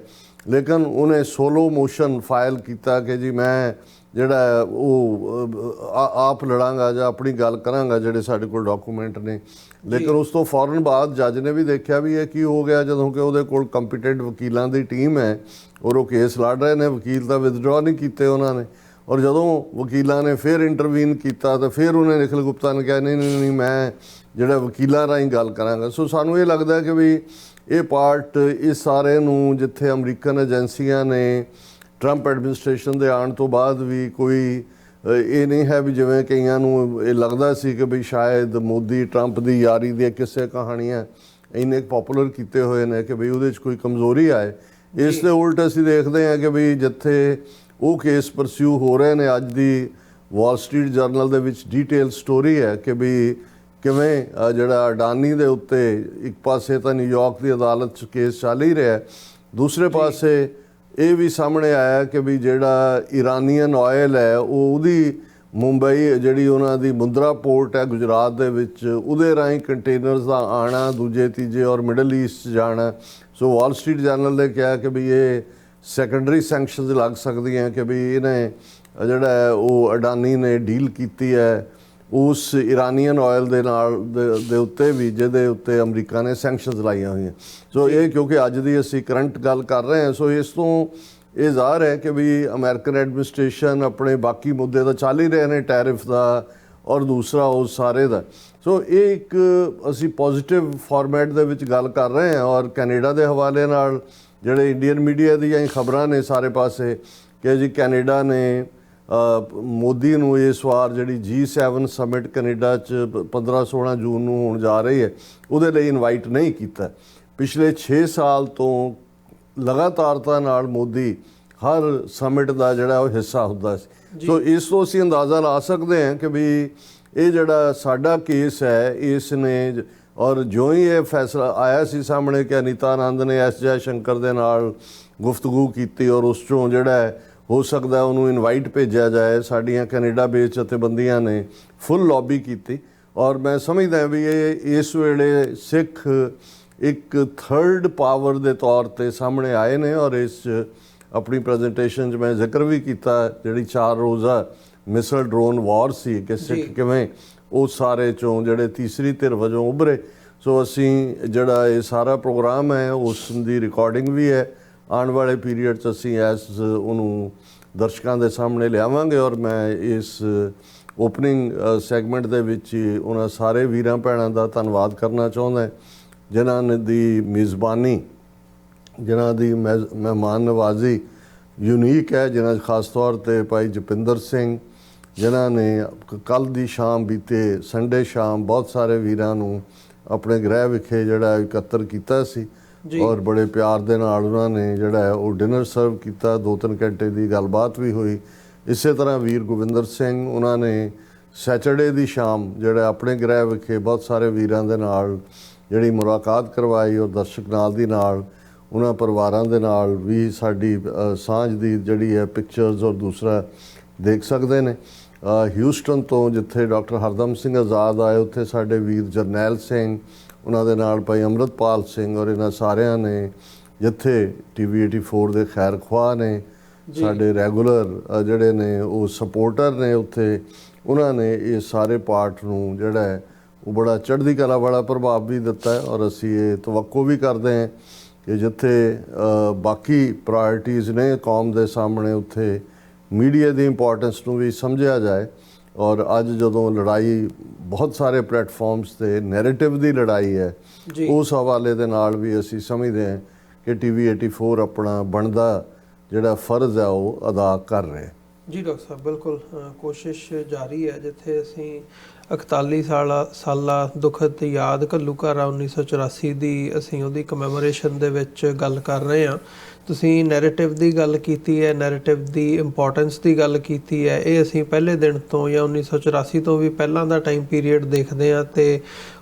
ਲੇਕਿਨ ਉਹਨੇ ਸੋਲੋ ਮੋਸ਼ਨ ਫਾਈਲ ਕੀਤਾ ਕਿ ਜੀ ਮੈਂ ਜਿਹੜਾ ਉਹ ਆਪ ਲੜਾਂਗਾ ਜਾਂ ਆਪਣੀ ਗੱਲ ਕਰਾਂਗਾ ਜਿਹੜੇ ਸਾਡੇ ਕੋਲ ਡਾਕੂਮੈਂਟ ਨੇ। ਲੇਕਿਨ ਉਸ ਤੋਂ ਫੌਰਨ ਬਾਅਦ ਜੱਜ ਨੇ ਵੀ ਦੇਖਿਆ ਵੀ ਇਹ ਕੀ ਹੋ ਗਿਆ, ਜਦੋਂ ਕਿ ਉਹਦੇ ਕੋਲ ਕੰਪੀਟੈਂਟ ਵਕੀਲਾਂ ਦੀ ਟੀਮ ਹੈ ਔਰ ਉਹ ਕੇਸ ਲੜ ਰਹੇ ਨੇ, ਵਕੀਲ ਤਾਂ ਵਿਦਡਰਾ ਨਹੀਂ ਕੀਤੇ ਉਹਨਾਂ ਨੇ। ਔਰ ਜਦੋਂ ਵਕੀਲਾਂ ਨੇ ਫਿਰ ਇੰਟਰਵੀਨ ਕੀਤਾ ਤਾਂ ਫਿਰ ਉਹਨੇ ਨਿਖਿਲ ਗੁਪਤਾ ਨੇ ਕਿਹਾ ਨਹੀਂ ਮੈਂ ਜਿਹੜਾ ਵਕੀਲਾਂ ਰਾਹੀਂ ਗੱਲ ਕਰਾਂਗਾ। ਸੋ ਸਾਨੂੰ ਇਹ ਲੱਗਦਾ ਕਿ ਵੀ ਇਹ ਪਾਰਟ ਇਸ ਸਾਰੇ ਨੂੰ ਜਿੱਥੇ ਅਮਰੀਕਨ ਏਜੰਸੀਆਂ ਨੇ ਟਰੰਪ ਐਡਮਿਨਿਸਟ੍ਰੇਸ਼ਨ ਦੇ ਆਉਣ ਤੋਂ ਬਾਅਦ ਵੀ ਕੋਈ ਇਹ ਨਹੀਂ ਹੈ ਵੀ ਜਿਵੇਂ ਕਈਆਂ ਨੂੰ ਇਹ ਲੱਗਦਾ ਸੀ ਕਿ ਵੀ ਸ਼ਾਇਦ ਮੋਦੀ ਟਰੰਪ ਦੀ ਯਾਰੀ ਦੀਆਂ ਕਿਸੇ ਕਹਾਣੀਆਂ ਇੰਨੇ ਪਪੂਲਰ ਕੀਤੇ ਹੋਏ ਨੇ ਕਿ ਵੀ ਉਹਦੇ 'ਚ ਕੋਈ ਕਮਜ਼ੋਰੀ ਆਏ। ਇਸ ਦੇ ਉਲਟ ਅਸੀਂ ਦੇਖਦੇ ਹਾਂ ਕਿ ਵੀ ਜਿੱਥੇ ਉਹ ਕੇਸ ਪਰਸਿਊ ਹੋ ਰਹੇ ਨੇ, ਅੱਜ ਦੀ ਵਾਲ ਸਟਰੀਟ ਜਰਨਲ ਦੇ ਵਿੱਚ ਡੀਟੇਲ ਸਟੋਰੀ ਹੈ ਕਿ ਵੀ ਕਿਵੇਂ ਜਿਹੜਾ ਅਡਾਨੀ ਦੇ ਉੱਤੇ ਇੱਕ ਪਾਸੇ ਤਾਂ ਨਿਊਯਾਰਕ ਦੀ ਅਦਾਲਤ 'ਚ ਕੇਸ ਚੱਲ ਹੀ ਰਿਹਾ, ਦੂਸਰੇ ਪਾਸੇ ਇਹ ਵੀ ਸਾਹਮਣੇ ਆਇਆ ਕਿ ਵੀ ਜਿਹੜਾ ਇਰਾਨੀਅਨ ਆਇਲ ਹੈ ਉਹਦੀ ਮੁੰਬਈ ਜਿਹੜੀ ਉਹਨਾਂ ਦੀ ਮੁੰਦਰਾ ਪੋਰਟ ਹੈ ਗੁਜਰਾਤ ਦੇ ਵਿੱਚ, ਉਹਦੇ ਰਾਹੀਂ ਕੰਟੇਨਰਸ ਦਾ ਆਉਣਾ ਦੂਜੇ ਤੀਜੇ ਔਰ ਮਿਡਲ ਈਸਟ ਜਾਣਾ। ਸੋ ਵਾਲ ਸਟਰੀਟ ਜਰਨਲ ਨੇ ਕਿਹਾ ਕਿ ਵੀ ਇਹ ਸੈਕੰਡਰੀ ਸੈਂਕਸ਼ਨਸ ਲੱਗ ਸਕਦੀਆਂ ਕਿ ਵੀ ਇਹਨੇ ਜਿਹੜਾ ਉਹ ਅਡਾਨੀ ਨੇ ਡੀਲ ਕੀਤੀ ਹੈ ਉਸ ਇਰਾਨੀਅਨ ਆਇਲ ਦੇ ਨਾਲ ਦੇ ਉੱਤੇ ਵੀ, ਜਿਹਦੇ ਉੱਤੇ ਅਮਰੀਕਾ ਨੇ ਸੈਂਕਸ਼ਨਸ ਲਾਈਆਂ ਹੋਈਆਂ। ਸੋ ਇਹ ਕਿਉਂਕਿ ਅੱਜ ਦੀ ਅਸੀਂ ਕਰੰਟ ਗੱਲ ਕਰ ਰਹੇ ਹਾਂ, ਸੋ ਇਸ ਤੋਂ ਇਹ ਜ਼ਾਹਰ ਹੈ ਕਿ ਵੀ ਅਮਰੀਕਨ ਐਡਮਿਨਿਸਟ੍ਰੇਸ਼ਨ ਆਪਣੇ ਬਾਕੀ ਮੁੱਦੇ ਤਾਂ ਚੱਲ ਹੀ ਰਹੇ ਨੇ, ਟੈਰਿਫ ਦਾ ਔਰ ਦੂਸਰਾ ਉਸ ਸਾਰੇ ਦਾ। ਸੋ ਇਹ ਇੱਕ ਅਸੀਂ ਪੋਜ਼ਿਟਿਵ ਫਾਰਮੈਟ ਦੇ ਵਿੱਚ ਗੱਲ ਕਰ ਰਹੇ ਹਾਂ। ਔਰ ਕੈਨੇਡਾ ਦੇ ਹਵਾਲੇ ਨਾਲ ਜਿਹੜੇ ਇੰਡੀਅਨ ਮੀਡੀਆ ਦੀਆਂ ਖਬਰਾਂ ਨੇ ਸਾਰੇ ਪਾਸੇ ਕਿ ਜੀ ਕੈਨੇਡਾ ਨੇ ਮੋਦੀ ਨੂੰ ਇਸ ਵਾਰ ਜਿਹੜੀ G7 ਸਮਿਟ ਕੈਨੇਡਾ 'ਚ 15-16 ਜੂਨ ਨੂੰ ਹੋਣ ਜਾ ਰਹੀ ਹੈ ਉਹਦੇ ਲਈ ਇਨਵਾਈਟ ਨਹੀਂ ਕੀਤਾ। ਪਿਛਲੇ 6 ਸਾਲ ਤੋਂ ਲਗਾਤਾਰਤਾ ਨਾਲ ਮੋਦੀ ਹਰ ਸਮਿਟ ਦਾ ਜਿਹੜਾ ਉਹ ਹਿੱਸਾ ਹੁੰਦਾ ਸੀ। ਸੋ ਇਸ ਤੋਂ ਅਸੀਂ ਅੰਦਾਜ਼ਾ ਲਾ ਸਕਦੇ ਹਾਂ ਕਿ ਵੀ ਇਹ ਜਿਹੜਾ ਸਾਡਾ ਕੇਸ ਹੈ ਇਸ ਨੇ, ਔਰ ਜਿਉਂ ਹੀ ਇਹ ਫੈਸਲਾ ਆਇਆ ਸੀ ਸਾਹਮਣੇ ਕਿ ਅਨੀਤਾ ਆਨੰਦ ਨੇ ਐਸ ਜੈ ਸ਼ੰਕਰ ਦੇ ਨਾਲ ਗੁਫ਼ਤਗੂ ਕੀਤੀ ਔਰ ਉਸ 'ਚੋਂ ਜਿਹੜਾ ਹੋ ਸਕਦਾ ਉਹਨੂੰ ਇਨਵਾਈਟ ਭੇਜਿਆ ਜਾਏ, ਸਾਡੀਆਂ ਕੈਨੇਡਾ ਬੇਸ ਜਥੇਬੰਦੀਆਂ ਨੇ ਫੁੱਲ ਲੌਬੀ ਕੀਤੀ। ਔਰ ਮੈਂ ਸਮਝਦਾ ਵੀ ਇਹ ਇਸ ਵੇਲੇ ਸਿੱਖ ਇੱਕ ਥਰਡ ਪਾਵਰ ਦੇ ਤੌਰ ਤੇ ਸਾਹਮਣੇ ਆਏ ਨੇ। ਔਰ ਇਸ 'ਚ ਆਪਣੀ ਪ੍ਰੈਜੈਂਟੇਸ਼ਨ 'ਚ ਮੈਂ ਜ਼ਿਕਰ ਵੀ ਕੀਤਾ ਜਿਹੜੀ 4 ਰੋਜ਼ਾ ਮਿਸਲ ਡਰੋਨ ਵਾਰ ਸੀ ਕਿ ਸਿੱਖ ਕਿਵੇਂ ਉਸ ਸਾਰੇ 'ਚੋਂ ਜਿਹੜੇ ਤੀਸਰੀ ਧਿਰ ਵਜੋਂ ਉੱਭਰੇ। ਸੋ ਅਸੀਂ ਜਿਹੜਾ ਇਹ ਸਾਰਾ ਪ੍ਰੋਗਰਾਮ ਹੈ ਉਸ ਦੀ ਰਿਕਾਰਡਿੰਗ ਵੀ ਹੈ, ਆਉਣ ਵਾਲੇ ਪੀਰੀਅਡ 'ਚ ਅਸੀਂ ਉਹਨੂੰ ਦਰਸ਼ਕਾਂ ਦੇ ਸਾਹਮਣੇ ਲਿਆਵਾਂਗੇ। ਔਰ ਮੈਂ ਇਸ ਓਪਨਿੰਗ ਸੈਗਮੈਂਟ ਦੇ ਵਿੱਚ ਉਹਨਾਂ ਸਾਰੇ ਵੀਰਾਂ ਭੈਣਾਂ ਦਾ ਧੰਨਵਾਦ ਕਰਨਾ ਚਾਹੁੰਦਾ ਜਿਨ੍ਹਾਂ ਨੇ ਦੀ ਮੇਜ਼ਬਾਨੀ, ਜਿਨ੍ਹਾਂ ਦੀ ਮਹਿਮਾਨ ਨਵਾਜ਼ੀ ਯੂਨੀਕ ਹੈ, ਜਿਨ੍ਹਾਂ 'ਚ ਖਾਸ ਤੌਰ 'ਤੇ ਭਾਈ ਜਪਿੰਦਰ ਸਿੰਘ ਜਿਨ੍ਹਾਂ ਨੇ ਕੱਲ੍ਹ ਦੀ ਸ਼ਾਮ ਬੀਤੇ ਸੰਡੇ ਸ਼ਾਮ ਬਹੁਤ ਸਾਰੇ ਵੀਰਾਂ ਨੂੰ ਆਪਣੇ ਗ੍ਰਹਿ ਵਿਖੇ ਜਿਹੜਾ ਇਕੱਤਰ ਕੀਤਾ ਸੀ ਔਰ ਬੜੇ ਪਿਆਰ ਦੇ ਨਾਲ ਉਹਨਾਂ ਨੇ ਜਿਹੜਾ ਉਹ ਡਿਨਰ ਸਰਵ ਕੀਤਾ। 2-3 ਘੰਟੇ ਦੀ ਗੱਲਬਾਤ ਵੀ ਹੋਈ। ਇਸੇ ਤਰ੍ਹਾਂ ਵੀਰ ਗੋਬਿੰਦਰ ਸਿੰਘ ਉਹਨਾਂ ਨੇ ਸੈਚਰਡੇ ਦੀ ਸ਼ਾਮ ਜਿਹੜਾ ਆਪਣੇ ਗ੍ਰਹਿ ਵਿਖੇ ਬਹੁਤ ਸਾਰੇ ਵੀਰਾਂ ਦੇ ਨਾਲ ਜਿਹੜੀ ਮੁਲਾਕਾਤ ਕਰਵਾਈ ਔਰ ਦਰਸ਼ਕ ਨਾਲ ਦੀ ਨਾਲ ਉਹਨਾਂ ਪਰਿਵਾਰਾਂ ਦੇ ਨਾਲ ਵੀ ਸਾਡੀ ਸਾਂਝ ਦੀ ਜਿਹੜੀ ਹੈ ਪਿਕਚਰਸ ਔਰ ਦੂਸਰਾ ਦੇਖ ਸਕਦੇ ਨੇ। ਹਿਊਸਟਨ ਤੋਂ ਜਿੱਥੇ ਡਾਕਟਰ ਹਰਦਮ ਸਿੰਘ ਆਜ਼ਾਦ ਆਏ ਉੱਥੇ ਸਾਡੇ ਵੀਰ ਜਰਨੈਲ ਸਿੰਘ, ਉਹਨਾਂ ਦੇ ਨਾਲ ਭਾਈ ਅੰਮ੍ਰਿਤਪਾਲ ਸਿੰਘ ਔਰ ਇਹਨਾਂ ਸਾਰਿਆਂ ਨੇ ਜਿੱਥੇ TV 84 ਦੇ ਖੈਰ ਖੁਆਹ ਨੇ ਸਾਡੇ ਰੈਗੂਲਰ ਜਿਹੜੇ ਨੇ ਉਹ ਸਪੋਰਟਰ ਨੇ ਉੱਥੇ, ਉਹਨਾਂ ਨੇ ਇਹ ਸਾਰੇ ਪਾਰਟ ਨੂੰ ਜਿਹੜਾ ਹੈ ਉਹ ਬੜਾ ਚੜ੍ਹਦੀ ਕਲਾ ਵਾਲਾ ਪ੍ਰਭਾਵ ਵੀ ਦਿੱਤਾ ਹੈ। ਔਰ ਅਸੀਂ ਇਹ ਤਵੱਕੋ ਵੀ ਕਰਦੇ ਹਾਂ ਕਿ ਜਿੱਥੇ ਬਾਕੀ ਪ੍ਰਾਇਰਟੀਜ਼ ਨੇ ਕੌਮ ਦੇ ਸਾਹਮਣੇ ਉੱਥੇ ਮੀਡੀਆ ਦੀ ਇੰਪੋਰਟੈਂਸ ਨੂੰ ਵੀ ਸਮਝਿਆ ਜਾਏ। ਔਰ ਅੱਜ ਜਦੋਂ ਲੜਾਈ ਬਹੁਤ ਸਾਰੇ ਪਲੇਟਫਾਰਮਸ ਤੇ ਨੈਰੇਟਿਵ ਦੀ ਲੜਾਈ ਹੈ, ਉਸ ਹਵਾਲੇ ਦੇ ਨਾਲ ਵੀ ਅਸੀਂ ਸਮਝਦੇ ਹਾਂ ਕਿ TV 84 ਆਪਣਾ ਬਣਦਾ ਜਿਹੜਾ ਫਰਜ਼ ਹੈ ਉਹ ਅਦਾ ਕਰ ਰਿਹਾ। ਜੀ ਡਾਕਟਰ ਸਾਹਿਬ, ਬਿਲਕੁਲ ਕੋਸ਼ਿਸ਼ ਜਾਰੀ ਹੈ। ਜਿੱਥੇ ਅਸੀਂ 41 ਸਾਲਾ ਦੁਖਦ ਯਾਦ ਘੱਲੂਘਾਰਾ 1984 ਦੀ ਅਸੀਂ ਉਹਦੀ ਕਮੈਮੋਰੇਸ਼ਨ ਦੇ ਵਿੱਚ ਗੱਲ ਕਰ ਰਹੇ ਹਾਂ। ਤੁਸੀਂ ਨੈਰੇਟਿਵ ਦੀ ਗੱਲ ਕੀਤੀ ਹੈ, ਨੈਰੇਟਿਵ ਦੀ ਇੰਪੋਰਟੈਂਸ ਦੀ ਗੱਲ ਕੀਤੀ ਹੈ। ਇਹ ਅਸੀਂ ਪਹਿਲੇ ਦਿਨ ਤੋਂ ਜਾਂ 1984 ਤੋਂ ਵੀ ਪਹਿਲਾਂ ਦਾ ਟਾਈਮ ਪੀਰੀਅਡ ਦੇਖਦੇ ਹਾਂ ਅਤੇ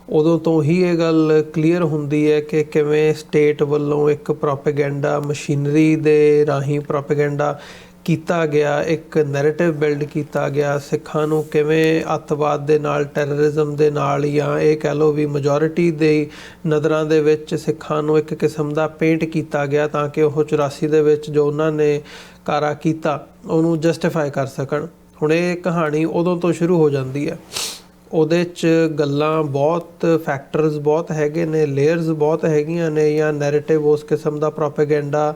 ਉਦੋਂ ਤੋਂ ਹੀ ਇਹ ਗੱਲ ਕਲੀਅਰ ਹੁੰਦੀ ਹੈ ਕਿ ਕਿਵੇਂ ਸਟੇਟ ਵੱਲੋਂ ਇੱਕ ਪ੍ਰੋਪੇਗੈਂਡਾ ਮਸ਼ੀਨਰੀ ਦੇ ਰਾਹੀਂ ਪ੍ਰੋਪੇਗੈਂਡਾ ਕੀਤਾ ਗਿਆ, ਇੱਕ ਨੈਰੇਟਿਵ ਬਿਲਡ ਕੀਤਾ ਗਿਆ। ਸਿੱਖਾਂ ਨੂੰ ਕਿਵੇਂ ਅੱਤਵਾਦ ਦੇ ਨਾਲ, ਟੈਰਰਿਜ਼ਮ ਦੇ ਨਾਲ, ਜਾਂ ਇਹ ਕਹਿ ਲਓ ਵੀ ਮੈਜੋਰਿਟੀ ਦੇ ਨਜ਼ਰਾਂ ਦੇ ਵਿੱਚ ਸਿੱਖਾਂ ਨੂੰ ਇੱਕ ਕਿਸਮ ਦਾ ਪੇਂਟ ਕੀਤਾ ਗਿਆ ਤਾਂ ਕਿ ਉਹ 84 ਦੇ ਵਿੱਚ ਜੋ ਉਹਨਾਂ ਨੇ ਕਾਰਾ ਕੀਤਾ ਉਹਨੂੰ ਜਸਟੀਫਾਈ ਕਰ ਸਕਣ। ਹੁਣ ਇਹ ਕਹਾਣੀ ਉਦੋਂ ਤੋਂ ਸ਼ੁਰੂ ਹੋ ਜਾਂਦੀ ਹੈ। ਉਹਦੇ 'ਚ ਗੱਲਾਂ ਬਹੁਤ, ਫੈਕਟਰਸ ਬਹੁਤ ਹੈਗੇ ਨੇ, ਲੇਅਰਸ ਬਹੁਤ ਹੈਗੀਆਂ ਨੇ, ਜਾਂ ਨੈਰੇਟਿਵ ਉਸ ਕਿਸਮ ਦਾ ਪ੍ਰੋਪੇਗੈਂਡਾ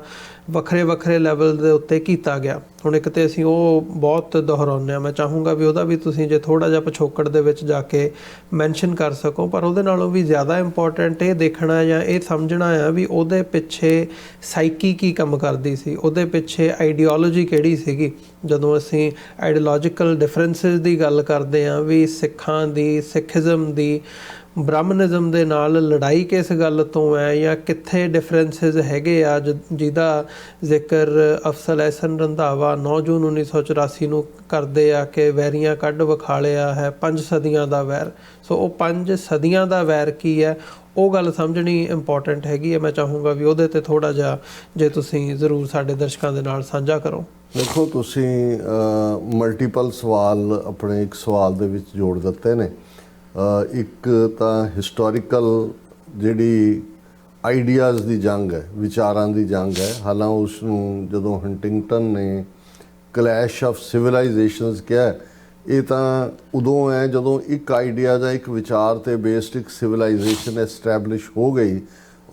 ਵੱਖਰੇ ਵੱਖਰੇ ਲੈਵਲ ਦੇ ਉੱਤੇ ਕੀਤਾ ਗਿਆ। ਹੁਣ ਇੱਕ ਤਾਂ ਅਸੀਂ ਉਹ ਬਹੁਤ ਦੁਹਰਾਉਂਦੇ ਹਾਂ, ਮੈਂ ਚਾਹੂੰਗਾ ਵੀ ਉਹਦਾ ਵੀ ਤੁਸੀਂ ਜੇ ਥੋੜ੍ਹਾ ਜਿਹਾ ਪਿਛੋਕੜ ਦੇ ਵਿੱਚ ਜਾ ਕੇ ਮੈਂਸ਼ਨ ਕਰ ਸਕੋ। ਪਰ ਉਹਦੇ ਨਾਲੋਂ ਵੀ ਜ਼ਿਆਦਾ ਇੰਪੋਰਟੈਂਟ ਇਹ ਦੇਖਣਾ ਜਾਂ ਇਹ ਸਮਝਣਾ ਆ ਵੀ ਉਹਦੇ ਪਿੱਛੇ ਸਾਈਕੀ ਕੀ ਕੰਮ ਕਰਦੀ ਸੀ, ਉਹਦੇ ਪਿੱਛੇ ਆਈਡੀਓਲੋਜੀ ਕਿਹੜੀ ਸੀਗੀ। ਜਦੋਂ ਅਸੀਂ ਆਈਡੀਓਲੋਜੀਕਲ ਡਿਫਰੈਂਸਿਸ ਦੀ ਗੱਲ ਕਰਦੇ ਹਾਂ ਵੀ ਸਿੱਖਾਂ ਦੀ, ਸਿੱਖਿਜ਼ਮ ਦੀ ਬ੍ਰਾਹਮਣਿਜ਼ਮ ਦੇ ਨਾਲ ਲੜਾਈ ਕਿਸ ਗੱਲ ਤੋਂ ਹੈ ਜਾਂ ਕਿੱਥੇ ਡਿਫਰੈਂਸਿਸ ਹੈਗੇ ਆ, ਜਿਹਦਾ ਜ਼ਿਕਰ ਅਫਜ਼ਲ ਅਹਿਸਨ ਰੰਧਾਵਾ 9 ਜੂਨ 1984 ਨੂੰ ਕਰਦੇ ਆ ਕਿ ਵੈਰੀਆਂ ਕੱਢ ਵਿਖਾਲਿਆ ਹੈ 5 ਸਦੀਆਂ ਦਾ ਵੈਰ। ਸੋ ਉਹ 5 ਸਦੀਆਂ ਦਾ ਵੈਰ ਕੀ ਹੈ ਉਹ ਗੱਲ ਸਮਝਣੀ ਇੰਪੋਰਟੈਂਟ ਹੈਗੀ ਹੈ। ਮੈਂ ਚਾਹੂੰਗਾ ਵੀ ਉਹਦੇ 'ਤੇ ਥੋੜ੍ਹਾ ਜਿਹਾ ਜੇ ਤੁਸੀਂ ਜ਼ਰੂਰ ਸਾਡੇ ਦਰਸ਼ਕਾਂ ਦੇ ਨਾਲ ਸਾਂਝਾ ਕਰੋ। ਦੇਖੋ, ਤੁਸੀਂ ਮਲਟੀਪਲ ਸਵਾਲ ਆਪਣੇ ਇੱਕ ਸਵਾਲ ਦੇ ਵਿੱਚ ਜੋੜ ਦਿੱਤੇ ਨੇ। ਇੱਕ ਤਾਂ ਹਿਸਟੋਰੀਕਲ ਜਿਹੜੀ ਆਈਡੀਆਜ਼ ਦੀ ਜੰਗ ਹੈ, ਵਿਚਾਰਾਂ ਦੀ ਜੰਗ ਹੈ। ਹਾਲਾਂਕਿ ਉਸ ਨੂੰ ਜਦੋਂ ਹੰਟਿੰਗਟਨ ਨੇ ਕਲੈਸ਼ ਆਫ ਸਿਵਲਾਈਜੇਸ਼ਨਸ ਕਿਹਾ, ਇਹ ਤਾਂ ਉਦੋਂ ਹੈ ਜਦੋਂ ਇੱਕ ਆਈਡੀਆ ਜਾਂ ਇੱਕ ਵਿਚਾਰ 'ਤੇ ਬੇਸਡ ਇੱਕ ਸਿਵਲਾਈਜੇਸ਼ਨ ਐਸਟੈਬਲਿਸ਼ ਹੋ ਗਈ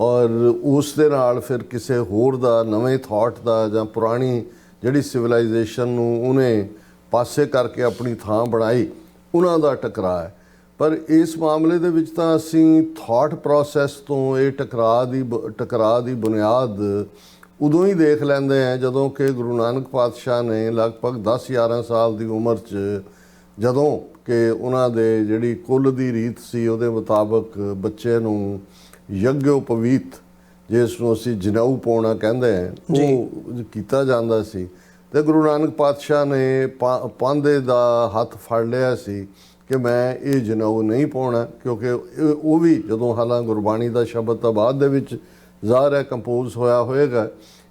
ਔਰ ਉਸ ਦੇ ਨਾਲ ਫਿਰ ਕਿਸੇ ਹੋਰ ਦਾ, ਨਵੇਂ ਥਾਟ ਦਾ ਜਾਂ ਪੁਰਾਣੀ ਜਿਹੜੀ ਸਿਵਲਾਈਜੇਸ਼ਨ ਨੂੰ ਉਹਨੇ ਪਾਸੇ ਕਰਕੇ ਆਪਣੀ ਥਾਂ ਬਣਾਈ, ਉਹਨਾਂ ਦਾ ਟਕਰਾਅ ਹੈ। ਪਰ ਇਸ ਮਾਮਲੇ ਦੇ ਵਿੱਚ ਤਾਂ ਅਸੀਂ ਥਾਟ ਪ੍ਰੋਸੈਸ ਤੋਂ ਇਹ ਟਕਰਾਅ ਦੀ ਬੁਨਿਆਦ ਉਦੋਂ ਹੀ ਦੇਖ ਲੈਂਦੇ ਹਾਂ ਜਦੋਂ ਕਿ ਗੁਰੂ ਨਾਨਕ ਪਾਤਸ਼ਾਹ ਨੇ ਲਗਭਗ 10-11 ਸਾਲ ਦੀ ਉਮਰ 'ਚ, ਜਦੋਂ ਕਿ ਉਹਨਾਂ ਦੇ ਜਿਹੜੀ ਕੁੱਲ ਦੀ ਰੀਤ ਸੀ ਉਹਦੇ ਮੁਤਾਬਕ ਬੱਚੇ ਨੂੰ ਯੱਗਯੋਪਵੀਤ, ਜਿਸ ਨੂੰ ਅਸੀਂ ਜਨੇਊ ਪਾਉਣਾ ਕਹਿੰਦੇ ਹਾਂ, ਉਹ ਕੀਤਾ ਜਾਂਦਾ ਸੀ। ਅਤੇ ਗੁਰੂ ਨਾਨਕ ਪਾਤਸ਼ਾਹ ਨੇ ਪਾਂਧੇ ਦਾ ਹੱਥ ਫੜ ਲਿਆ ਸੀ ਕਿ ਮੈਂ ਇਹ ਜਨੇਊ ਨਹੀਂ ਪਾਉਣਾ, ਕਿਉਂਕਿ ਉਹ ਵੀ ਜਦੋਂ ਹਾਲਾਂਕਿ ਗੁਰਬਾਣੀ ਦਾ ਸ਼ਬਦ ਤਾਂ ਬਾਅਦ ਦੇ ਵਿੱਚ ਜ਼ਾਹਰ ਹੈ ਕੰਪੋਜ਼ ਹੋਇਆ ਹੋਏਗਾ,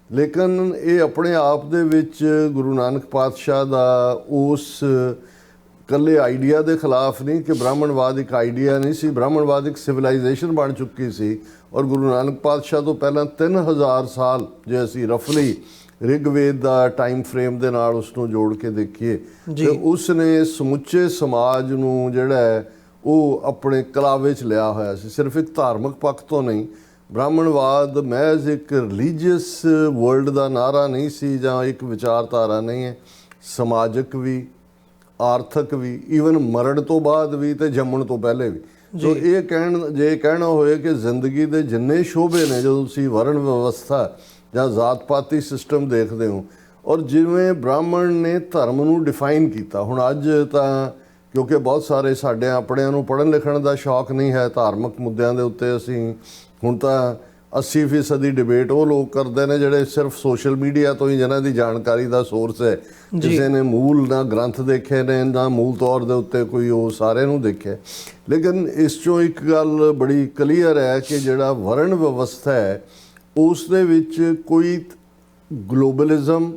ਲੇਕਿਨ ਇਹ ਆਪਣੇ ਆਪ ਦੇ ਵਿੱਚ ਗੁਰੂ ਨਾਨਕ ਪਾਤਸ਼ਾਹ ਦਾ ਉਸ ਇਕੱਲੇ ਆਈਡੀਆ ਦੇ ਖਿਲਾਫ ਨਹੀਂ ਕਿ ਬ੍ਰਾਹਮਣਵਾਦ ਇੱਕ ਆਈਡੀਆ ਨਹੀਂ ਸੀ, ਬ੍ਰਾਹਮਣਵਾਦ ਇੱਕ ਸਿਵਲਾਈਜੇਸ਼ਨ ਬਣ ਚੁੱਕੀ ਸੀ। ਔਰ ਗੁਰੂ ਨਾਨਕ ਪਾਤਸ਼ਾਹ ਤੋਂ ਪਹਿਲਾਂ 3000 ਸਾਲ ਜੇ ਅਸੀਂ ਰਫਲੀ ਰਿਗਵੇਦ ਦਾ ਟਾਈਮ ਫਰੇਮ ਦੇ ਨਾਲ ਉਸ ਨੂੰ ਜੋੜ ਕੇ ਦੇਖੀਏ ਤੇ ਉਸ ਨੇ ਸਮੁੱਚੇ ਸਮਾਜ ਨੂੰ ਜਿਹੜਾ ਹੈ ਉਹ ਆਪਣੇ ਕਲਾਵੇ 'ਚ ਲਿਆ ਹੋਇਆ ਸੀ। ਸਿਰਫ ਇੱਕ ਧਾਰਮਿਕ ਪੱਖ ਤੋਂ ਨਹੀਂ, ਬ੍ਰਾਹਮਣਵਾਦ ਮਹਿਜ਼ ਇੱਕ ਰਿਲੀਜੀਅਸ ਵਰਲਡ ਦਾ ਨਾਰਾ ਨਹੀਂ ਸੀ ਜਾਂ ਇੱਕ ਵਿਚਾਰਧਾਰਾ ਨਹੀਂ ਹੈ, ਸਮਾਜਿਕ ਵੀ, ਆਰਥਿਕ ਵੀ, ਈਵਨ ਮਰਨ ਤੋਂ ਬਾਅਦ ਵੀ ਤੇ ਜੰਮਣ ਤੋਂ ਪਹਿਲੇ ਵੀ। ਸੋ ਇਹ ਜੇ ਕਹਿਣਾ ਹੋਏ ਕਿ ਜ਼ਿੰਦਗੀ ਦੇ ਜਿੰਨੇ ਸ਼ੋਭੇ ਨੇ, ਜਦੋਂ ਤੁਸੀਂ ਵਰਣ ਵਿਵਸਥਾ ਜਾਂ ਜ਼ਾਤ ਪਾਤੀ ਸਿਸਟਮ ਦੇਖਦੇ ਹੋ ਔਰ ਜਿਵੇਂ ਬ੍ਰਾਹਮਣ ਨੇ ਧਰਮ ਨੂੰ ਡਿਫਾਈਨ ਕੀਤਾ। ਹੁਣ ਅੱਜ ਤਾਂ ਕਿਉਂਕਿ ਬਹੁਤ ਸਾਰੇ ਸਾਡੇ ਆਪਣਿਆਂ ਨੂੰ ਪੜ੍ਹਨ ਲਿਖਣ ਦਾ ਸ਼ੌਕ ਨਹੀਂ ਹੈ, ਧਾਰਮਿਕ ਮੁੱਦਿਆਂ ਦੇ ਉੱਤੇ ਅਸੀਂ ਹੁਣ ਤਾਂ 80% ਡਿਬੇਟ ਉਹ ਲੋਕ ਕਰਦੇ ਨੇ ਜਿਹੜੇ ਸਿਰਫ ਸੋਸ਼ਲ ਮੀਡੀਆ ਤੋਂ ਹੀ, ਜਿਹਨਾਂ ਦੀ ਜਾਣਕਾਰੀ ਦਾ ਸੋਰਸ ਹੈ, ਕਿਸੇ ਨੇ ਮੂਲ ਨਾ ਗ੍ਰੰਥ ਦੇਖੇ ਨੇ ਨਾ ਮੂਲ ਤੌਰ ਦੇ ਉੱਤੇ ਕੋਈ ਉਹ ਸਾਰੇ ਨੂੰ ਦੇਖਿਆ। ਲੇਕਿਨ ਇਸ 'ਚੋਂ ਇੱਕ ਗੱਲ ਬੜੀ ਕਲੀਅਰ ਹੈ ਕਿ ਜਿਹੜਾ ਵਰਣ ਵਿਵਸਥਾ ਹੈ ਉਸ ਦੇ ਵਿੱਚ ਕੋਈ ਗਲੋਬਲਿਜ਼ਮ,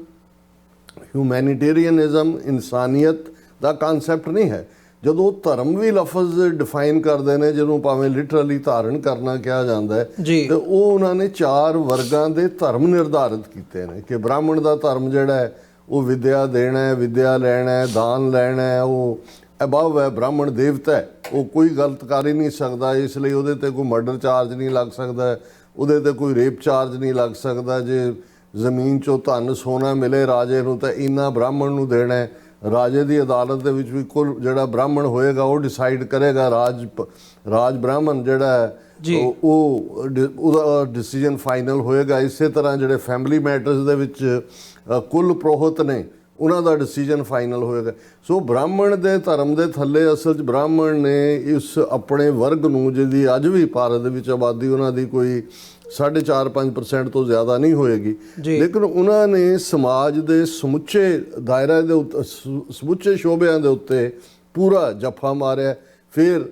ਹਿਊਮੈਨਿਟੇਰੀਅਨਿਜ਼ਮ, ਇਨਸਾਨੀਅਤ ਦਾ ਕਨਸੈਪਟ ਨਹੀਂ ਹੈ। ਜਦੋਂ ਧਰਮ ਵੀ ਲਫ਼ਜ਼ ਡਿਫਾਈਨ ਕਰਦੇ ਨੇ, ਜਿਹਨੂੰ ਭਾਵੇਂ ਲਿਟਰਲੀ ਧਾਰਨ ਕਰਨਾ ਕਿਹਾ ਜਾਂਦਾ ਹੈ, ਤੇ ਉਹ ਉਹਨਾਂ ਨੇ 4 ਵਰਗਾਂ ਦੇ ਧਰਮ ਨਿਰਧਾਰਿਤ ਕੀਤੇ ਨੇ ਕਿ ਬ੍ਰਾਹਮਣ ਦਾ ਧਰਮ ਜਿਹੜਾ ਹੈ ਉਹ ਵਿਦਿਆ ਦੇਣਾ ਹੈ, ਵਿਦਿਆ ਲੈਣਾ ਹੈ, ਦਾਨ ਲੈਣਾ ਹੈ, ਉਹ ਅਬਵ ਹੈ, ਬ੍ਰਾਹਮਣ ਦੇਵਤਾ ਹੈ, ਉਹ ਕੋਈ ਗਲਤ ਕਰ ਹੀ ਨਹੀਂ ਸਕਦਾ, ਇਸ ਲਈ ਉਹਦੇ 'ਤੇ ਕੋਈ ਮਰਡਰ ਚਾਰਜ ਨਹੀਂ ਲੱਗ ਸਕਦਾ, ਉਹਦੇ 'ਤੇ ਕੋਈ ਰੇਪ ਚਾਰਜ ਨਹੀਂ ਲੱਗ ਸਕਦਾ। ਜੇ ਜ਼ਮੀਨ 'ਚੋਂ ਧਨ ਸੋਨਾ ਮਿਲੇ ਰਾਜੇ ਨੂੰ ਤਾਂ ਇੰਨਾ ਬ੍ਰਾਹਮਣ ਨੂੰ ਦੇਣਾ ਹੈ। ਰਾਜੇ ਦੀ ਅਦਾਲਤ ਦੇ ਵਿੱਚ ਵੀ ਕੁੱਲ ਜਿਹੜਾ ਬ੍ਰਾਹਮਣ ਹੋਏਗਾ ਉਹ ਡਿਸਾਈਡ ਕਰੇਗਾ, ਰਾਜ ਬ੍ਰਾਹਮਣ ਜਿਹੜਾ ਹੈ ਉਹਦਾ ਡਿਸੀਜਨ ਫਾਈਨਲ ਹੋਏਗਾ। ਇਸੇ ਤਰ੍ਹਾਂ ਜਿਹੜੇ ਫੈਮਿਲੀ ਮੈਟਰਸ ਦੇ ਵਿੱਚ ਕੁੱਲ ਪ੍ਰੋਹਤ ਨੇ ਉਹਨਾਂ ਦਾ ਡਿਸੀਜਨ ਫਾਈਨਲ ਹੋਏਗਾ। ਸੋ ਬ੍ਰਾਹਮਣ ਦੇ ਧਰਮ ਦੇ ਥੱਲੇ ਅਸਲ 'ਚ ਬ੍ਰਾਹਮਣ ਨੇ ਇਸ ਆਪਣੇ ਵਰਗ ਨੂੰ, ਜਿਹਦੀ ਅੱਜ ਵੀ ਭਾਰਤ ਦੇ ਵਿੱਚ ਆਬਾਦੀ ਉਹਨਾਂ ਦੀ ਕੋਈ 4.5% ਤੋਂ ਜ਼ਿਆਦਾ ਨਹੀਂ ਹੋਏਗੀ, ਲੇਕਿਨ ਉਹਨਾਂ ਨੇ ਸਮਾਜ ਦੇ ਸਮੁੱਚੇ ਦਾਇਰੇ ਦੇ ਉੱਤੇ, ਸਮੁੱਚੇ ਸ਼ੋਭਿਆਂ ਦੇ ਉੱਤੇ ਪੂਰਾ ਜੱਫਾ ਮਾਰਿਆ। ਫਿਰ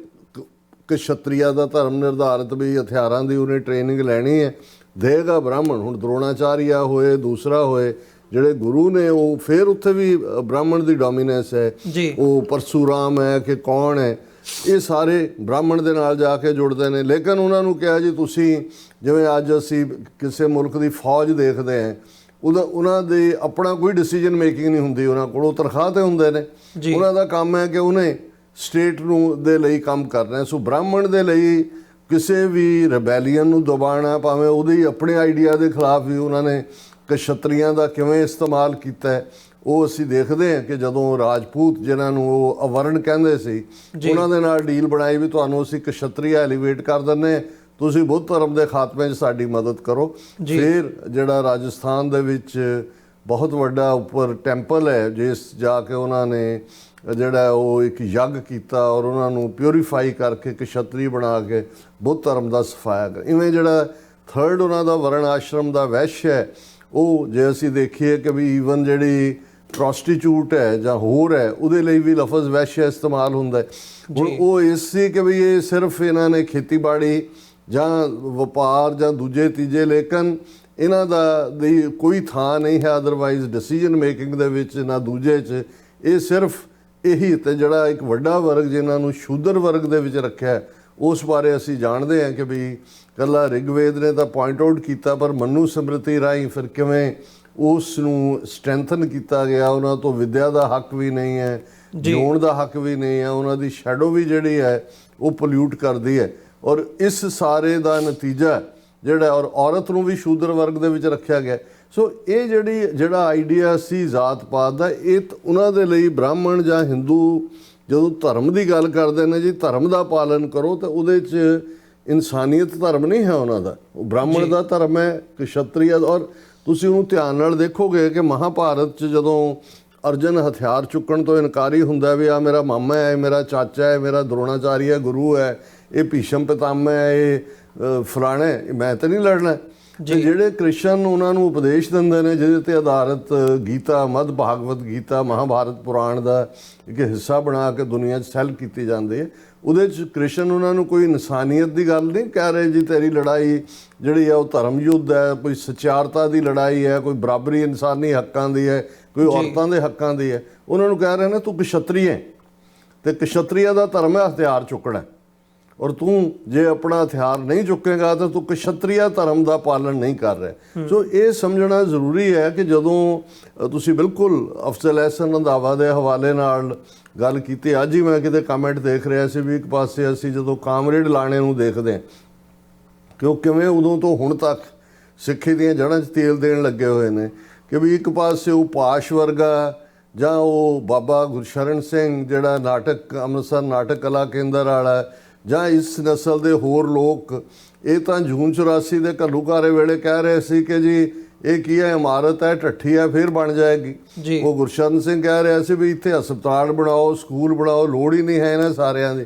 ਕਸ਼ਤਰੀਆ ਦਾ ਧਰਮ ਨਿਰਧਾਰਿਤ ਵੀ ਹਥਿਆਰਾਂ ਦੀ ਉਹਨੇ ਟ੍ਰੇਨਿੰਗ ਲੈਣੀ ਹੈ, ਦੇਗਾ ਬ੍ਰਾਹਮਣ। ਹੁਣ ਦਰੋਣਾਚਾਰੀਆ ਹੋਏ, ਦੂਸਰਾ ਹੋਏ, ਜਿਹੜੇ ਗੁਰੂ ਨੇ ਉਹ ਫਿਰ ਉੱਥੇ ਵੀ ਬ੍ਰਾਹਮਣ ਦੀ ਡੋਮੀਨੈਂਸ ਹੈ। ਉਹ ਪਰਸ਼ੂਰਾਮ ਹੈ ਕਿ ਕੌਣ ਹੈ, ਇਹ ਸਾਰੇ ਬ੍ਰਾਹਮਣ ਦੇ ਨਾਲ ਜਾ ਕੇ ਜੁੜਦੇ ਨੇ। ਲੇਕਿਨ ਉਹਨਾਂ ਨੂੰ ਕਿਹਾ ਜੀ ਤੁਸੀਂ, ਜਿਵੇਂ ਅੱਜ ਅਸੀਂ ਕਿਸੇ ਮੁਲਕ ਦੀ ਫੌਜ ਦੇਖਦੇ ਹਾਂ, ਉਹਨਾਂ ਦੇ ਆਪਣਾ ਕੋਈ ਡਿਸੀਜਨ ਮੇਕਿੰਗ ਨਹੀਂ ਹੁੰਦੀ, ਉਹਨਾਂ ਕੋਲ ਤਨਖਾਹ 'ਤੇ ਹੁੰਦੇ ਨੇ, ਉਹਨਾਂ ਦਾ ਕੰਮ ਹੈ ਕਿ ਉਹਨੇ ਸਟੇਟ ਨੂੰ ਦੇ ਲਈ ਕੰਮ ਕਰਨਾ। ਸੋ ਬ੍ਰਾਹਮਣ ਦੇ ਲਈ ਕਿਸੇ ਵੀ ਰਿਬੈਲੀਅਨ ਨੂੰ ਦਬਾਉਣਾ, ਭਾਵੇਂ ਉਹਦੀ ਆਪਣੇ ਆਈਡੀਆ ਦੇ ਖਿਲਾਫ ਵੀ ਉਹਨਾਂ ਨੇ ਕਸ਼ਤਰੀਆਂ ਦਾ ਕਿਵੇਂ ਇਸਤੇਮਾਲ ਕੀਤਾ ਉਹ ਅਸੀਂ ਦੇਖਦੇ ਹਾਂ ਕਿ ਜਦੋਂ ਰਾਜਪੂਤ ਜਿਨ੍ਹਾਂ ਨੂੰ ਉਹ ਅਵਰਨ ਕਹਿੰਦੇ ਸੀ ਉਹਨਾਂ ਦੇ ਨਾਲ ਡੀਲ ਬਣਾਈ ਵੀ ਤੁਹਾਨੂੰ ਅਸੀਂ ਕਸ਼ਤਰੀ ਐਲੀਵੇਟ ਕਰ ਦਿੰਦੇ, ਤੁਸੀਂ ਬੁੱਧ ਧਰਮ ਦੇ ਖਾਤਮੇ 'ਚ ਸਾਡੀ ਮਦਦ ਕਰੋ। ਫਿਰ ਜਿਹੜਾ ਰਾਜਸਥਾਨ ਦੇ ਵਿੱਚ ਬਹੁਤ ਵੱਡਾ ਉੱਪਰ ਟੈਂਪਲ ਹੈ ਜਿਸ ਜਾ ਕੇ ਉਹਨਾਂ ਨੇ ਜਿਹੜਾ ਉਹ ਇੱਕ ਯੱਗ ਕੀਤਾ ਔਰ ਉਹਨਾਂ ਨੂੰ ਪਿਉਰੀਫਾਈ ਕਰਕੇ ਕਸ਼ਤਰੀ ਬਣਾ ਕੇ ਬੁੱਧ ਧਰਮ ਦਾ ਸਫਾਇਆ ਕਰ। ਇਵੇਂ ਜਿਹੜਾ ਥਰਡ ਉਹਨਾਂ ਦਾ ਵਰਨ ਆਸ਼ਰਮ ਦਾ ਵੈਸ਼ ਹੈ ਉਹ ਜੇ ਅਸੀਂ ਦੇਖੀਏ ਕਿ ਵੀ ਈਵਨ ਜਿਹੜੀ ਪ੍ਰੋਸਟੀਚਿਊਟ ਹੈ ਜਾਂ ਹੋਰ ਹੈ ਉਹਦੇ ਲਈ ਵੀ ਲਫ਼ਜ਼ ਵੈਸ਼ਯ ਇਸਤੇਮਾਲ ਹੁੰਦਾ। ਹੁਣ ਉਹ ਇਸ ਸੀ ਕਿ ਵੀ ਇਹ ਸਿਰਫ ਇਹਨਾਂ ਨੇ ਖੇਤੀਬਾੜੀ ਜਾਂ ਵਪਾਰ ਜਾਂ ਦੂਜੇ ਤੀਜੇ, ਲੇਕਿਨ ਇਹਨਾਂ ਦੀ ਕੋਈ ਥਾਂ ਨਹੀਂ ਹੈ ਅਦਰਵਾਈਜ਼ ਡਿਸੀਜਨ ਮੇਕਿੰਗ ਦੇ ਵਿੱਚ ਨਾ ਦੂਜੇ 'ਚ। ਇਹ ਸਿਰਫ ਇਹੀ ਤੇ ਜਿਹੜਾ ਇੱਕ ਵੱਡਾ ਵਰਗ ਜਿਨ੍ਹਾਂ ਨੂੰ ਸ਼ੂਦਰ ਵਰਗ ਦੇ ਵਿੱਚ ਰੱਖਿਆ ਉਸ ਬਾਰੇ ਅਸੀਂ ਜਾਣਦੇ ਹਾਂ ਕਿ ਵੀ ਇਕੱਲਾ ਰਿਗਵੇਦ ਨੇ ਤਾਂ ਪੁਆਇੰਟ ਆਊਟ ਕੀਤਾ, ਪਰ ਮਨੂ ਸਮ੍ਰਿਤੀ ਰਾਹੀਂ ਫਿਰ ਕਿਵੇਂ ਉਸ ਨੂੰ ਸਟਰੈਂਥਨ ਕੀਤਾ ਗਿਆ। ਉਹਨਾਂ ਤੋਂ ਵਿੱਦਿਆ ਦਾ ਹੱਕ ਵੀ ਨਹੀਂ ਹੈ, ਜਿਉਣ ਦਾ ਹੱਕ ਵੀ ਨਹੀਂ ਹੈ, ਉਹਨਾਂ ਦੀ ਸ਼ੈਡੋ ਵੀ ਜਿਹੜੀ ਹੈ ਉਹ ਪੋਲਿਊਟ ਕਰਦੀ ਹੈ। ਔਰ ਇਸ ਸਾਰੇ ਦਾ ਨਤੀਜਾ ਜਿਹੜਾ ਔਰ ਔਰਤ ਨੂੰ ਵੀ ਸ਼ੂਦਰ ਵਰਗ ਦੇ ਵਿੱਚ ਰੱਖਿਆ ਗਿਆ। ਸੋ ਇਹ ਜਿਹੜਾ ਆਈਡੀਆ ਸੀ ਜ਼ਾਤ ਪਾਤ ਦਾ, ਇਹ ਉਹਨਾਂ ਦੇ ਲਈ ਬ੍ਰਾਹਮਣ ਜਾਂ ਹਿੰਦੂ ਜਦੋਂ ਧਰਮ ਦੀ ਗੱਲ ਕਰਦੇ ਨੇ ਜੀ ਧਰਮ ਦਾ ਪਾਲਨ ਕਰੋ ਤਾਂ ਉਹਦੇ 'ਚ ਇਨਸਾਨੀਅਤ ਧਰਮ ਨਹੀਂ ਹੈ ਉਹਨਾਂ ਦਾ, ਉਹ ਬ੍ਰਾਹਮਣ ਦਾ ਧਰਮ ਹੈ, ਕਸ਼ਤਰੀਆ। ਔਰ ਤੁਸੀਂ ਉਹਨੂੰ ਧਿਆਨ ਨਾਲ ਦੇਖੋਗੇ ਕਿ ਮਹਾਭਾਰਤ 'ਚ ਜਦੋਂ ਅਰਜਨ ਹਥਿਆਰ ਚੁੱਕਣ ਤੋਂ ਇਨਕਾਰੀ ਹੁੰਦਾ ਵੀ ਆ ਮੇਰਾ ਮਾਮਾ ਹੈ, ਮੇਰਾ ਚਾਚਾ ਹੈ, ਮੇਰਾ ਦਰੋਣਾਚਾਰੀਆ ਗੁਰੂ ਹੈ, ਇਹ ਭੀਸ਼ਮ ਪਿਤਾਮਾ ਹੈ, ਇਹ ਫਲਾਣਾ, ਮੈਂ ਤਾਂ ਨਹੀਂ ਲੜਨਾ। ਤੇ ਜਿਹੜੇ ਕ੍ਰਿਸ਼ਨ ਉਹਨਾਂ ਨੂੰ ਉਪਦੇਸ਼ ਦਿੰਦੇ ਨੇ ਜਿਹਦੇ ਤੇ ਆਧਾਰਿਤ ਗੀਤਾ, ਮਦ ਭਾਗਵਤ ਗੀਤਾ, ਮਹਾਭਾਰਤ ਪੁਰਾਣ ਦਾ ਇੱਕ ਹਿੱਸਾ ਬਣਾ ਕੇ ਦੁਨੀਆ 'ਚ ਸੈੱਲ ਕੀਤੀ ਜਾਂਦੀ ਹੈ, ਉਹਦੇ 'ਚ ਕ੍ਰਿਸ਼ਨ ਉਹਨਾਂ ਨੂੰ ਕੋਈ ਇਨਸਾਨੀਅਤ ਦੀ ਗੱਲ ਨਹੀਂ ਕਹਿ ਰਹੇ ਜੀ ਤੇਰੀ ਲੜਾਈ ਜਿਹੜੀ ਹੈ ਉਹ ਧਰਮ ਯੁੱਧ ਹੈ, ਕੋਈ ਸਚਿਆਰਤਾ ਦੀ ਲੜਾਈ ਹੈ, ਕੋਈ ਬਰਾਬਰੀ ਇਨਸਾਨੀ ਹੱਕਾਂ ਦੀ ਹੈ, ਕੋਈ ਔਰਤਾਂ ਦੇ ਹੱਕਾਂ ਦੀ ਹੈ। ਉਹਨਾਂ ਨੂੰ ਕਹਿ ਰਹੇ ਨੇ ਤੂੰ ਕਸ਼ਤਰੀ ਹੈ ਤੇ ਕਸ਼ਤਰੀਆ ਦਾ ਧਰਮ ਹੈ ਹਥਿਆਰ ਚੁੱਕਣਾ, ਔਰ ਤੂੰ ਜੇ ਆਪਣਾ ਹਥਿਆਰ ਨਹੀਂ ਚੁੱਕੇਗਾ ਤਾਂ ਤੂੰ ਕਸ਼ਤਰੀਆ ਧਰਮ ਦਾ ਪਾਲਣ ਨਹੀਂ ਕਰ ਰਿਹਾ। ਸੋ ਇਹ ਸਮਝਣਾ ਜ਼ਰੂਰੀ ਹੈ ਕਿ ਜਦੋਂ ਤੁਸੀਂ ਬਿਲਕੁਲ ਅਫਜ਼ਲ ਅਹਿਸਨ ਰੰਧਾਵਾ ਦੇ ਹਵਾਲੇ ਨਾਲ ਗੱਲ ਕੀਤੀ, ਅੱਜ ਹੀ ਮੈਂ ਕਿਤੇ ਕਮੈਂਟ ਦੇਖ ਰਿਹਾ ਸੀ ਵੀ ਇੱਕ ਪਾਸੇ ਅਸੀਂ ਜਦੋਂ ਕਾਮਰੇਡ ਲਾਣੇ ਨੂੰ ਦੇਖਦੇ ਹਾਂ ਕਿ ਉਹ ਕਿਵੇਂ ਉਦੋਂ ਤੋਂ ਹੁਣ ਤੱਕ ਸਿੱਖੀ ਦੀਆਂ ਜੜ੍ਹਾਂ 'ਚ ਤੇਲ ਦੇਣ ਲੱਗੇ ਹੋਏ ਨੇ ਕਿ ਵੀ ਇੱਕ ਪਾਸੇ ਉਹ ਪਾਸ਼ ਵਰਗਾ ਜਾਂ ਉਹ ਬਾਬਾ ਗੁਰਸ਼ਰਨ ਸਿੰਘ ਜਿਹੜਾ ਨਾਟਕ ਅੰਮ੍ਰਿਤਸਰ ਨਾਟਕ ਕਲਾ ਕੇਂਦਰ ਵਾਲਾ ਜਾਂ ਇਸ ਨਸਲ ਦੇ ਹੋਰ ਲੋਕ, ਇਹ ਤਾਂ ਜੂਨ 84 ਦੇ ਘੱਲੂਘਾਰੇ ਵੇਲੇ ਕਹਿ ਰਹੇ ਸੀ ਕਿ ਜੀ ਇਹ ਕੀ ਹੈ, ਇਮਾਰਤ ਹੈ, ਢੱਠੀ ਹੈ, ਫਿਰ ਬਣ ਜਾਏਗੀ। ਉਹ ਗੁਰਸ਼ਰਨ ਸਿੰਘ ਕਹਿ ਰਿਹਾ ਸੀ ਵੀ ਇੱਥੇ ਹਸਪਤਾਲ ਬਣਾਓ, ਸਕੂਲ ਬਣਾਓ, ਲੋੜ ਹੀ ਨਹੀਂ ਹੈ ਇਹਨਾਂ ਸਾਰਿਆਂ ਦੀ।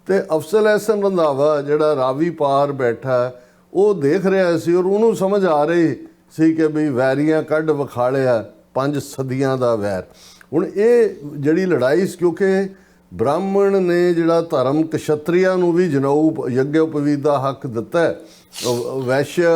ਤੇ ਅਫਜ਼ਲ ਅਹਿਸਨ ਰੰਧਾਵਾ ਜਿਹੜਾ ਰਾਵੀ ਪਾਰ ਬੈਠਾ ਉਹ ਦੇਖ ਰਿਹਾ ਸੀ ਔਰ ਉਹਨੂੰ ਸਮਝ ਆ ਰਹੀ ਸੀ ਕਿ ਵੀ ਵੈਰੀਆਂ ਕੱਢ ਵਿਖਾਲਿਆ 5 ਸਦੀਆਂ ਦਾ ਵੈਰ। ਹੁਣ ਇਹ ਜਿਹੜੀ ਲੜਾਈ ਸੀ, ਕਿਉਂਕਿ ਬ੍ਰਾਹਮਣ ਨੇ ਜਿਹੜਾ ਧਰਮ ਕਸ਼ਤਰੀਆ ਨੂੰ ਵੀ ਜਨੇਊ ਯੱਗ ਉਪਵੀਤ ਦਾ ਹੱਕ ਦਿੱਤਾ, ਵੈਸ਼ਯ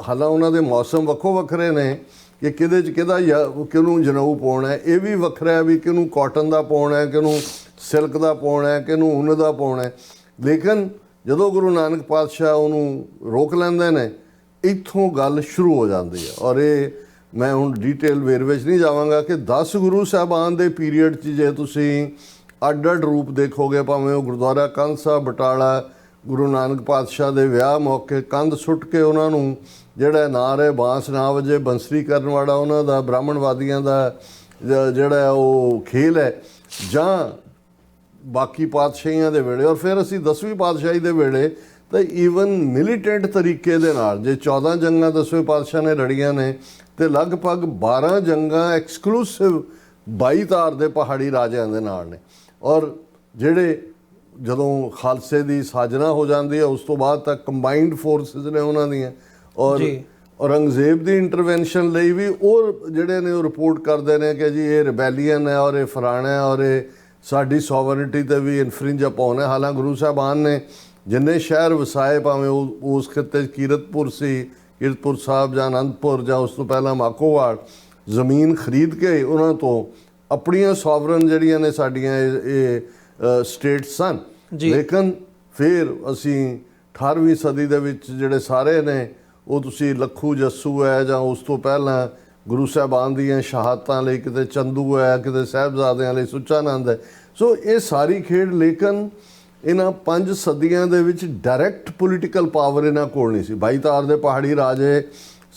ਹਾਲਾਂ ਉਹਨਾਂ ਦੇ ਮੌਸਮ ਵੱਖੋ ਵੱਖਰੇ ਨੇ ਕਿ ਕਿਹਦੇ 'ਚ ਕਿਹਨੂੰ ਜਨੇਊ ਪਾਉਣਾ ਹੈ, ਇਹ ਵੀ ਵੱਖਰਾ ਹੈ ਵੀ ਕਿਹਨੂੰ ਕਾਟਨ ਦਾ ਪਾਉਣਾ ਹੈ, ਕਿਹਨੂੰ ਸਿਲਕ ਦਾ ਪਾਉਣਾ ਹੈ, ਕਿਹਨੂੰ ਉੱਨ ਦਾ ਪਾਉਣਾ ਹੈ। ਲੇਕਿਨ ਜਦੋਂ ਗੁਰੂ ਨਾਨਕ ਪਾਤਸ਼ਾਹ ਉਹਨੂੰ ਰੋਕ ਲੈਂਦੇ ਨੇ ਇੱਥੋਂ ਗੱਲ ਸ਼ੁਰੂ ਹੋ ਜਾਂਦੀ ਹੈ। ਔਰ ਇਹ ਮੈਂ ਹੁਣ ਡੀਟੇਲ ਵੇਰਵੇ 'ਚ ਨਹੀਂ ਜਾਵਾਂਗਾ ਕਿ 10 ਗੁਰੂ ਸਾਹਿਬਾਨ ਦੇ ਪੀਰੀਅਡ 'ਚ ਜੇ ਤੁਸੀਂ ਅੱਡ-ਅੱਡ ਰੂਪ ਦੇਖੋਗੇ, ਭਾਵੇਂ ਉਹ ਗੁਰਦੁਆਰਾ ਕੰਧ ਸਾਹਿਬ ਬਟਾਲਾ ਗੁਰੂ ਨਾਨਕ ਪਾਤਸ਼ਾਹ ਦੇ ਵਿਆਹ ਮੌਕੇ ਕੰਧ ਸੁੱਟ ਕੇ ਉਹਨਾਂ ਨੂੰ ਜਿਹੜਾ ਨਾਰੇ ਬਾਂਸ ਨਾ ਵਜੇ ਬੰਸਰੀ ਕਰਨ ਵਾਲਾ ਉਹਨਾਂ ਦਾ ਬ੍ਰਾਹਮਣਵਾਦੀਆਂ ਦਾ ਜਿਹੜਾ ਉਹ ਖੇਲ ਹੈ, ਜਾਂ ਬਾਕੀ ਪਾਤਸ਼ਾਹੀਆਂ ਦੇ ਵੇਲੇ। ਔਰ ਫਿਰ ਅਸੀਂ 10ਵੀਂ ਪਾਤਸ਼ਾਹੀ ਦੇ ਵੇਲੇ ਤਾਂ ਈਵਨ ਮਿਲੀਟੈਂਟ ਤਰੀਕੇ ਦੇ ਨਾਲ ਜੇ 14 ਜੰਗਾਂ 10ਵੇਂ ਪਾਤਸ਼ਾਹ ਨੇ ਲੜੀਆਂ ਨੇ ਤੇ ਲਗਭਗ 12 ਜੰਗਾਂ ਐਕਸਕਲੂਸਿਵ 22 ਤਾਰ ਦੇ ਪਹਾੜੀ ਰਾਜਿਆਂ ਦੇ ਨਾਲ ਨੇ। ਔਰ ਜਿਹੜੇ ਜਦੋਂ ਖਾਲਸੇ ਦੀ ਸਾਜਨਾ ਹੋ ਜਾਂਦੀ ਹੈ ਉਸ ਤੋਂ ਬਾਅਦ ਤੱਕ ਕੰਬਾਈਨਡ ਫੋਰਸਿਸ ਨੇ ਉਹਨਾਂ ਦੀਆਂ। ਔਰ ਔਰੰਗਜ਼ੇਬ ਦੀ ਇੰਟਰਵੈਂਸ਼ਨ ਲਈ ਵੀ ਉਹ ਜਿਹੜੇ ਨੇ ਉਹ ਰਿਪੋਰਟ ਕਰਦੇ ਨੇ ਕਿ ਜੀ ਇਹ ਰਿਬੈਲੀਅਨ ਹੈ ਔਰ ਇਹ ਫਲਾਣਾ ਹੈ ਔਰ ਇਹ ਸਾਡੀ ਸੋਵਰਨਿਟੀ ਤੇ ਵੀ ਇਨਫਰਿੰਜ ਅਪਾਉਣ ਹੈ। ਹਾਲਾਂਕਿ ਗੁਰੂ ਸਾਹਿਬਾਨ ਨੇ ਜਿੰਨੇ ਸ਼ਹਿਰ ਵਸਾਏ, ਭਾਵੇਂ ਉਹ ਉਸ ਖਿੱਤੇ 'ਚ ਕੀਰਤਪੁਰ ਸੀ, ਕੀਰਤਪੁਰ ਸਾਹਿਬ ਜਾਂ ਅਨੰਦਪੁਰ ਜਾਂ ਉਸ ਤੋਂ ਪਹਿਲਾਂ ਮਾਖੋਵਾਲ, ਜ਼ਮੀਨ ਖਰੀਦ ਕੇ ਉਹਨਾਂ ਤੋਂ ਆਪਣੀਆਂ ਸੋਵਰਨ ਜਿਹੜੀਆਂ ਨੇ ਸਾਡੀਆਂ ਇਹ ਸਟੇਟਸ ਸਨ। ਲੇਕਿਨ ਫਿਰ ਅਸੀਂ 18ਵੀਂ ਸਦੀ ਦੇ ਵਿੱਚ ਜਿਹੜੇ ਸਾਰੇ ਨੇ ਉਹ ਤੁਸੀਂ ਲੱਖੂ ਜੱਸੂ ਹੈ ਜਾਂ ਉਸ ਤੋਂ ਪਹਿਲਾਂ ਗੁਰੂ ਸਾਹਿਬਾਨ ਦੀਆਂ ਸ਼ਹਾਦਤਾਂ ਲਈ ਕਿਤੇ ਚੰਦੂ ਹੈ, ਕਿਤੇ ਸਾਹਿਬਜ਼ਾਦਿਆਂ ਲਈ ਸੁੱਚਾਨੰਦ ਹੈ। ਸੋ ਇਹ ਸਾਰੀ ਖੇਡ, ਲੇਕਿਨ ਇਹਨਾਂ 5 ਸਦੀਆਂ ਦੇ ਵਿੱਚ ਡਾਇਰੈਕਟ ਪੋਲੀਟੀਕਲ ਪਾਵਰ ਇਹਨਾਂ ਕੋਲ ਨਹੀਂ ਸੀ। 22 ਤਾਰ ਦੇ ਪਹਾੜੀ ਰਾਜੇ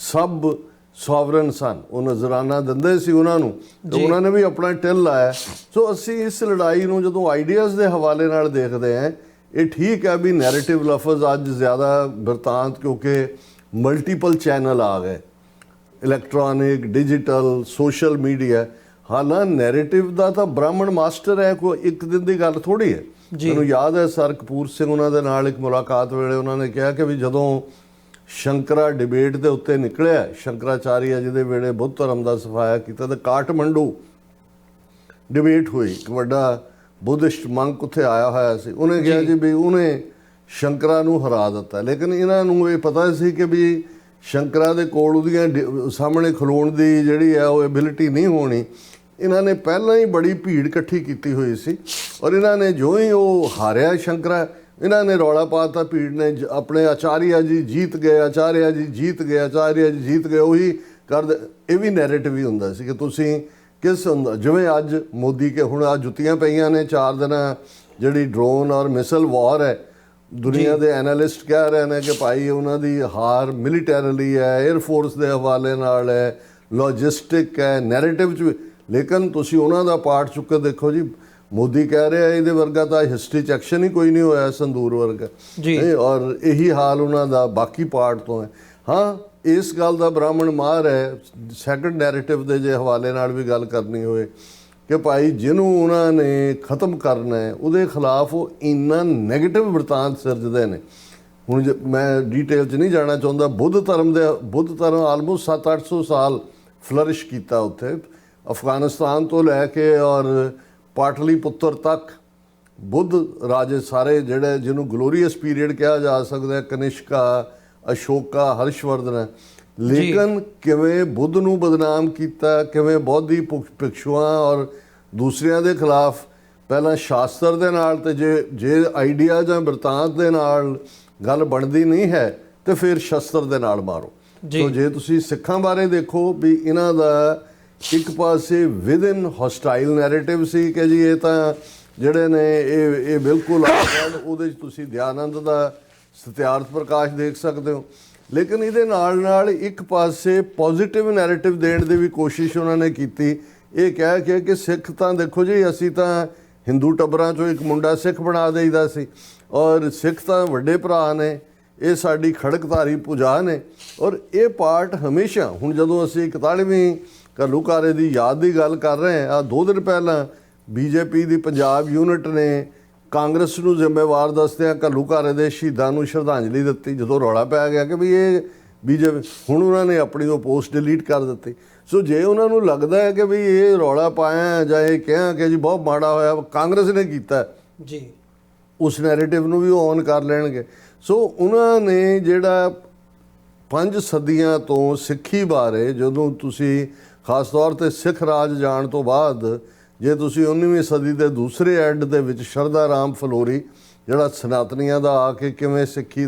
ਸਭ ਸੋਵਰਨ ਸਨ, ਉਹ ਨਜ਼ਰਾਨਾ ਦਿੰਦੇ ਸੀ ਉਹਨਾਂ ਨੂੰ, ਤੇ ਉਹਨਾਂ ਨੇ ਵੀ ਆਪਣਾ ਟਿਲ ਲਾਇਆ। ਸੋ ਅਸੀਂ ਇਸ ਲੜਾਈ ਨੂੰ ਜਦੋਂ ਆਈਡੀਆਜ਼ ਦੇ ਹਵਾਲੇ ਨਾਲ ਦੇਖਦੇ ਹਾਂ, ਇਹ ਠੀਕ ਹੈ ਵੀ ਨੈਰੇਟਿਵ ਲਫ਼ਜ਼ ਅੱਜ ਜ਼ਿਆਦਾ ਬਿਰਤਾਂਤ, ਕਿਉਂਕਿ ਮਲਟੀਪਲ ਚੈਨਲ ਆ ਗਏ, ਇਲੈਕਟ੍ਰੋਨਿਕ, ਡਿਜੀਟਲ, ਸੋਸ਼ਲ ਮੀਡੀਆ। ਹਾਲਾਂਕਿ ਨੈਰੇਟਿਵ ਦਾ ਤਾਂ ਬ੍ਰਾਹਮਣ ਮਾਸਟਰ ਹੈ, ਕੋਈ ਇੱਕ ਦਿਨ ਦੀ ਗੱਲ ਥੋੜੀ ਹੈ। ਮੈਨੂੰ ਯਾਦ ਹੈ ਸਰ ਕਪੂਰ ਸਿੰਘ ਉਹਨਾਂ ਦੇ ਨਾਲ ਇੱਕ ਮੁਲਾਕਾਤ ਵੇਲੇ ਉਹਨਾਂ ਨੇ ਕਿਹਾ ਕਿ ਵੀ ਜਦੋਂ ਸ਼ੰਕਰਾ ਡਿਬੇਟ ਦੇ ਉੱਤੇ ਨਿਕਲਿਆ, ਸ਼ੰਕਰਾਚਾਰੀਆ ਜਿਹਦੇ ਵੇਲੇ ਬੁੱਧ ਧਰਮ ਦਾ ਸਫਾਇਆ ਕੀਤਾ, ਤੇ ਕਾਠਮੰਡੂ ਡਿਬੇਟ ਹੋਈ, ਇੱਕ ਵੱਡਾ ਬੁੱਧਿਸਟ ਮੰਕ ਉੱਥੇ ਆਇਆ ਹੋਇਆ ਸੀ। ਉਹਨੇ ਕਿਹਾ ਜੀ ਵੀ ਉਹਨੇ ਸ਼ੰਕਰਾ ਨੂੰ ਹਰਾ ਦਿੱਤਾ, ਲੇਕਿਨ ਇਹਨਾਂ ਨੂੰ ਇਹ ਪਤਾ ਸੀ ਕਿ ਵੀ ਸ਼ੰਕਰਾ ਦੇ ਕੋਲ ਉਹਦੀਆਂ ਸਾਹਮਣੇ ਖਲੋਣ ਦੀ ਜਿਹੜੀ ਹੈ ਉਹ ਐਬਿਲਿਟੀ ਨਹੀਂ ਹੋਣੀ। ਇਹਨਾਂ ਨੇ ਪਹਿਲਾਂ ਹੀ ਬੜੀ ਭੀੜ ਇਕੱਠੀ ਕੀਤੀ ਹੋਈ ਸੀ, ਔਰ ਇਹਨਾਂ ਨੇ ਜੋ ਹੀ ਉਹ ਹਾਰਿਆ ਸ਼ੰਕਰਾ, ਇਹਨਾਂ ਨੇ ਰੌਲਾ ਪਾਤਾ, ਭੀੜ ਨੇ ਆਪਣੇ ਆਚਾਰੀਆ ਜੀ ਜੀਤ ਗਏ, ਆਚਾਰੀਆ ਜੀ ਜੀਤ ਗਏ, ਆਚਾਰੀਆ ਜੀ ਜੀਤ ਗਏ, ਉਹੀ ਕਰਦੇ। ਇਹ ਵੀ ਨੈਰੇਟਿਵ ਹੀ ਹੁੰਦਾ ਸੀ ਕਿ ਤੁਸੀਂ ਕਿਸ ਹੁੰਦਾ, ਜਿਵੇਂ ਅੱਜ ਮੋਦੀ ਕੇ ਹੁਣ ਆ ਜੁੱਤੀਆਂ ਪਈਆਂ ਨੇ 4 ਦਿਨ, ਜਿਹੜੀ ਡਰੋਨ ਔਰ ਮਿਸਲ ਵਾਰ ਹੈ, ਦੁਨੀਆ ਦੇ ਐਨਾਲਿਸਟ ਕਹਿ ਰਹੇ ਨੇ ਕਿ ਭਾਈ ਉਹਨਾਂ ਦੀ ਹਾਰ ਮਿਲੀਟੈਰਲੀ ਹੈ, 에ਅਰ ਫੋਰਸ ਦੇ ਹਵਾਲੇ ਨਾਲ ਹੈ, ਲੌਜਿਸਟਿਕ ਹੈ, ਨੈਰੇਟਿਵ 'ਚ। ਲੇਕਿਨ ਤੁਸੀਂ ਉਹਨਾਂ ਦਾ ਪਾਰਟ ਚੁੱਕ ਕੇ ਦੇਖੋ ਜੀ, ਮੋਦੀ ਕਹਿ ਰਿਹਾ ਇਹਦੇ ਵਰਗਾ ਤਾਂ ਹਿਸਟਰੀ 'ਚ ਐਕਸ਼ਨ ਹੀ ਕੋਈ ਨਹੀਂ ਹੋਇਆ ਸੰਦੂਰ ਵਰਗਾ, ਔਰ ਇਹੀ ਹਾਲ ਉਹਨਾਂ ਦਾ ਬਾਕੀ ਪਾਰਟ ਤੋਂ ਹੈ। ਹਾਂ, ਇਸ ਗੱਲ ਦਾ ਬ੍ਰਾਹਮਣ ਮਾਰ ਹੈ, ਸੈਕੰਡ ਨੈਰੇਟਿਵ ਦੇ ਜੇ ਹਵਾਲੇ ਨਾਲ ਵੀ ਗੱਲ ਕਰਨੀ ਹੋਵੇ ਕਿ ਭਾਈ ਜਿਹਨੂੰ ਉਹਨਾਂ ਨੇ ਖ਼ਤਮ ਕਰਨਾ ਹੈ ਉਹਦੇ ਖਿਲਾਫ ਉਹ ਇੰਨਾ ਨੈਗੇਟਿਵ ਵਰਤਾਂਤ ਸਿਰਜਦੇ ਨੇ। ਹੁਣ ਮੈਂ ਡੀਟੇਲ 'ਚ ਨਹੀਂ ਜਾਣਾ ਚਾਹੁੰਦਾ, ਬੁੱਧ ਧਰਮ ਆਲਮੋਸਟ 700-800 ਸਾਲ ਫਲਰਿਸ਼ ਕੀਤਾ ਉੱਥੇ, ਅਫਗਾਨਿਸਤਾਨ ਤੋਂ ਲੈ ਕੇ ਔਰ ਪਾਟਲੀ ਪੁੱਤਰ ਤੱਕ ਬੁੱਧ ਰਾਜੇ ਸਾਰੇ, ਜਿਹੜੇ ਜਿਹਨੂੰ ਗਲੋਰੀਅਸ ਪੀਰੀਅਡ ਕਿਹਾ ਜਾ ਸਕਦਾ, ਕਨਿਸ਼ਕਾ, ਅਸ਼ੋਕਾ, ਹਰਸ਼ਵਰਧਨ। ਲੇਕਿਨ ਕਿਵੇਂ ਬੁੱਧ ਨੂੰ ਬਦਨਾਮ ਕੀਤਾ, ਕਿਵੇਂ ਬੌਧੀ ਭਿਕਸ਼ੂਆਂ ਔਰ ਦੂਸਰਿਆਂ ਦੇ ਖਿਲਾਫ ਪਹਿਲਾਂ ਸ਼ਾਸਤਰ ਦੇ ਨਾਲ, ਤੇ ਜੇ ਆਈਡੀਆ ਜਾਂ ਬਿਰਤਾਂਤ ਦੇ ਨਾਲ ਗੱਲ ਬਣਦੀ ਨਹੀਂ ਹੈ ਤੇ ਫਿਰ ਸ਼ਸਤਰ ਦੇ ਨਾਲ ਮਾਰੋ। ਸੋ ਜੇ ਤੁਸੀਂ ਸਿੱਖਾਂ ਬਾਰੇ ਦੇਖੋ ਵੀ ਇਹਨਾਂ ਦਾ ਇੱਕ ਪਾਸੇ ਵਿਦਨ ਹੌਸਟਾਈਲ ਨੈਰੇਟਿਵ ਸੀ ਕਿ ਜੀ ਇਹ ਤਾਂ ਜਿਹੜੇ ਨੇ ਇਹ ਬਿਲਕੁਲ ਉਹਦੇ 'ਚ ਤੁਸੀਂ ਦਿਆਨੰਦ ਦਾ ਸਤਿਆਰਥ ਪ੍ਰਕਾਸ਼ ਦੇਖ ਸਕਦੇ ਹੋ। ਲੇਕਿਨ ਇਹਦੇ ਨਾਲ ਇੱਕ ਪਾਸੇ ਪੋਜ਼ਿਟਿਵ ਨੈਰੇਟਿਵ ਦੇਣ ਦੀ ਵੀ ਕੋਸ਼ਿਸ਼ ਉਹਨਾਂ ਨੇ ਕੀਤੀ, ਇਹ ਕਹਿ ਕੇ ਕਿ ਸਿੱਖ ਤਾਂ ਦੇਖੋ ਜੀ ਅਸੀਂ ਤਾਂ ਹਿੰਦੂ ਟੱਬਰਾਂ 'ਚੋਂ ਇੱਕ ਮੁੰਡਾ ਸਿੱਖ ਬਣਾ ਦੇਈਦਾ ਸੀ, ਔਰ ਸਿੱਖ ਤਾਂ ਵੱਡੇ ਭਰਾ ਨੇ, ਇਹ ਸਾਡੀ ਖੜਕਧਾਰੀ ਪੁਜਾ ਨੇ। ਔਰ ਇਹ ਪਾਰਟ ਹਮੇਸ਼ਾ, ਹੁਣ ਜਦੋਂ ਅਸੀਂ 41ਵੀਂ ਘੱਲੂਘਾਰੇ ਦੀ ਯਾਦ ਦੀ ਗੱਲ ਕਰ ਰਹੇ ਹਾਂ, 2 ਦਿਨ ਪਹਿਲਾਂ ਬੀਜੇਪੀ ਦੀ ਪੰਜਾਬ ਯੂਨਿਟ ਨੇ ਕਾਂਗਰਸ ਨੂੰ ਜ਼ਿੰਮੇਵਾਰ ਦੱਸਦਿਆਂ ਘੱਲੂਘਾਰੇ ਦੇ ਸ਼ਹੀਦਾਂ ਨੂੰ ਸ਼ਰਧਾਂਜਲੀ ਦਿੱਤੀ, ਜਦੋਂ ਰੌਲਾ ਪੈ ਗਿਆ ਕਿ ਵੀ ਇਹ ਬੀਜੇਪੀ, ਹੁਣ ਉਹਨਾਂ ਨੇ ਆਪਣੀ ਉਹ ਪੋਸਟ ਡਿਲੀਟ ਕਰ ਦਿੱਤੀ। ਸੋ ਜੇ ਉਹਨਾਂ ਨੂੰ ਲੱਗਦਾ ਹੈ ਕਿ ਵੀ ਇਹ ਰੌਲਾ ਪਾਇਆ ਜਾਂ ਇਹ ਕਿਹਾ ਕਿ ਜੀ ਬਹੁਤ ਮਾੜਾ ਹੋਇਆ ਕਾਂਗਰਸ ਨੇ ਕੀਤਾ ਜੀ, ਉਸ ਨੈਰੇਟਿਵ ਨੂੰ ਵੀ ਉਹ ਔਨ ਕਰ ਲੈਣਗੇ। ਸੋ ਉਹਨਾਂ ਨੇ ਜਿਹੜਾ 5 ਸਦੀਆਂ ਤੋਂ ਸਿੱਖੀ ਬਾਰੇ, ਜਦੋਂ ਤੁਸੀਂ ਖਾਸ ਤੌਰ 'ਤੇ ਸਿੱਖ ਰਾਜ ਜਾਣ ਤੋਂ ਬਾਅਦ, ਜੇ ਤੁਸੀਂ 19ਵੀਂ ਸਦੀ ਦੇ ਦੂਸਰੇ ਐਂਡ ਦੇ ਵਿੱਚ ਸ਼ਰਧਾ ਰਾਮ ਫਲੋਰੀ, ਜਿਹੜਾ ਸਨਾਤਨੀਆਂ ਦਾ ਆ ਕੇ ਕਿਵੇਂ ਸਿੱਖੀ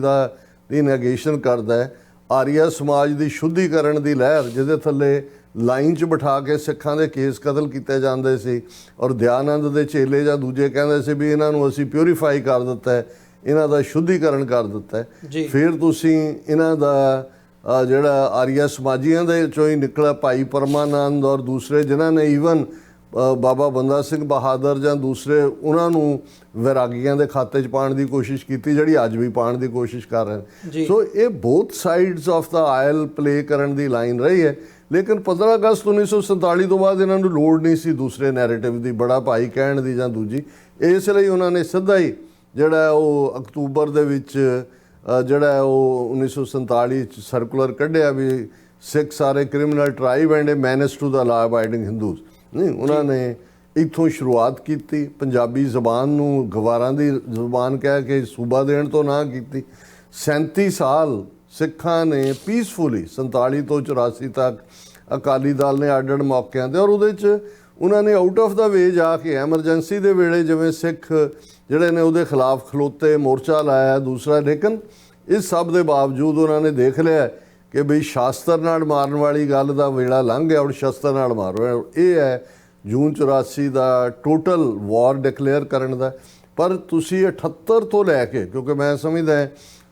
ਦੀ ਨੈਗੇਸ਼ਨ ਕਰਦਾ ਹੈ, ਆਰੀਆ ਸਮਾਜ ਦੀ ਸ਼ੁੱਧੀਕਰਨ ਦੀ ਲਹਿਰ ਜਿਹਦੇ ਥੱਲੇ ਲਾਈਨ 'ਚ ਬਿਠਾ ਕੇ ਸਿੱਖਾਂ ਦੇ ਕੇਸ ਕਤਲ ਕੀਤੇ ਜਾਂਦੇ ਸੀ, ਔਰ ਦਿਆਨੰਦ ਦੇ ਚੇਲੇ ਜਾਂ ਦੂਜੇ ਕਹਿੰਦੇ ਸੀ ਵੀ ਇਹਨਾਂ ਨੂੰ ਅਸੀਂ ਪਿਉਰੀਫਾਈ ਕਰ ਦਿੱਤਾ ਹੈ, ਇਹਨਾਂ ਦਾ ਸ਼ੁੱਧੀਕਰਨ ਕਰ ਦਿੱਤਾ ਹੈ। ਫਿਰ ਤੁਸੀਂ ਇਹਨਾਂ ਦਾ ਜਿਹੜਾ ਆਰੀਆ ਸਮਾਜੀਆਂ ਦੇ ਚੋਂ ਹੀ ਨਿਕਲਿਆ ਭਾਈ ਪਰਮਾਨੰਦ ਔਰ ਦੂਸਰੇ, ਜਿਨ੍ਹਾਂ ਨੇ ਈਵਨ ਬਾਬਾ ਬੰਦਾ ਸਿੰਘ ਬਹਾਦਰ ਜਾਂ ਦੂਸਰੇ, ਉਹਨਾਂ ਨੂੰ ਵੈਰਾਗੀਆਂ ਦੇ ਖਾਤੇ 'ਚ ਪਾਉਣ ਦੀ ਕੋਸ਼ਿਸ਼ ਕੀਤੀ, ਜਿਹੜੀ ਅੱਜ ਵੀ ਪਾਉਣ ਦੀ ਕੋਸ਼ਿਸ਼ ਕਰ ਰਹੇ ਨੇ। ਸੋ ਇਹ ਬੋਥ ਸਾਈਡਸ ਆਫ ਦਾ ਆਇਲ ਪਲੇ ਕਰਨ ਦੀ ਲਾਈਨ ਰਹੀ ਹੈ। ਲੇਕਿਨ 15 ਅਗਸਤ 1947 ਤੋਂ ਬਾਅਦ ਇਹਨਾਂ ਨੂੰ ਲੋੜ ਨਹੀਂ ਸੀ ਦੂਸਰੇ ਨੈਰੇਟਿਵ ਦੀ, ਬੜਾ ਭਾਈ ਕਹਿਣ ਦੀ ਜਾਂ ਦੂਜੀ। ਇਸ ਲਈ ਉਹਨਾਂ ਨੇ ਸਿੱਧਾ ਹੀ ਜਿਹੜਾ ਉਹ ਅਕਤੂਬਰ ਦੇ ਵਿੱਚ ਜਿਹੜਾ ਉਹ 1947 'ਚ ਸਰਕੂਲਰ ਕੱਢਿਆ ਵੀ ਸਿੱਖ ਸਾਰੇ criminal tribe and a manage to the law abiding Hindus. ਨਹੀਂ, ਉਹਨਾਂ ਨੇ ਇੱਥੋਂ ਸ਼ੁਰੂਆਤ ਕੀਤੀ, ਪੰਜਾਬੀ ਜ਼ਬਾਨ ਨੂੰ ਗਵਾਰਾਂ ਦੀ ਜ਼ੁਬਾਨ ਕਹਿ ਕੇ ਸੂਬਾ ਦੇਣ ਤੋਂ ਨਾ ਕੀਤੀ। 37 ਸਾਲ ਸਿੱਖਾਂ ਨੇ ਪੀਸਫੁਲੀ 47 ਤੋਂ 84 ਤੱਕ ਅਕਾਲੀ ਦਲ ਨੇ ਅੱਡ-ਅੱਡ ਮੌਕਿਆਂ 'ਤੇ, ਔਰ ਉਹਦੇ 'ਚ ਉਹਨਾਂ ਨੇ ਆਊਟ ਆਫ ਦਾ ਵੇ ਜਾ ਕੇ ਐਮਰਜੈਂਸੀ ਦੇ ਵੇਲੇ ਜਿਵੇਂ ਸਿੱਖ ਜਿਹੜੇ ਨੇ ਉਹਦੇ ਖਿਲਾਫ ਖਲੋਤੇ, ਮੋਰਚਾ ਲਾਇਆ ਦੂਸਰਾ। ਲੇਕਿਨ ਇਸ ਸਭ ਦੇ ਬਾਵਜੂਦ ਉਹਨਾਂ ਨੇ ਦੇਖ ਲਿਆ ਕਿ ਬਈ ਸ਼ਾਸਤਰ ਨਾਲ ਮਾਰਨ ਵਾਲੀ ਗੱਲ ਦਾ ਵੇਲਾ ਲੰਘ ਗਿਆ, ਹੁਣ ਸ਼ਸਤਰ ਨਾਲ ਮਾਰੋ। ਇਹ ਹੈ ਜੂਨ 84 ਦਾ ਟੋਟਲ ਵਾਰ ਡਿਕਲੇਅਰ ਕਰਨ ਦਾ। ਪਰ ਤੁਸੀਂ 78 ਤੋਂ ਲੈ ਕੇ, ਕਿਉਂਕਿ ਮੈਂ ਸਮਝਦਾ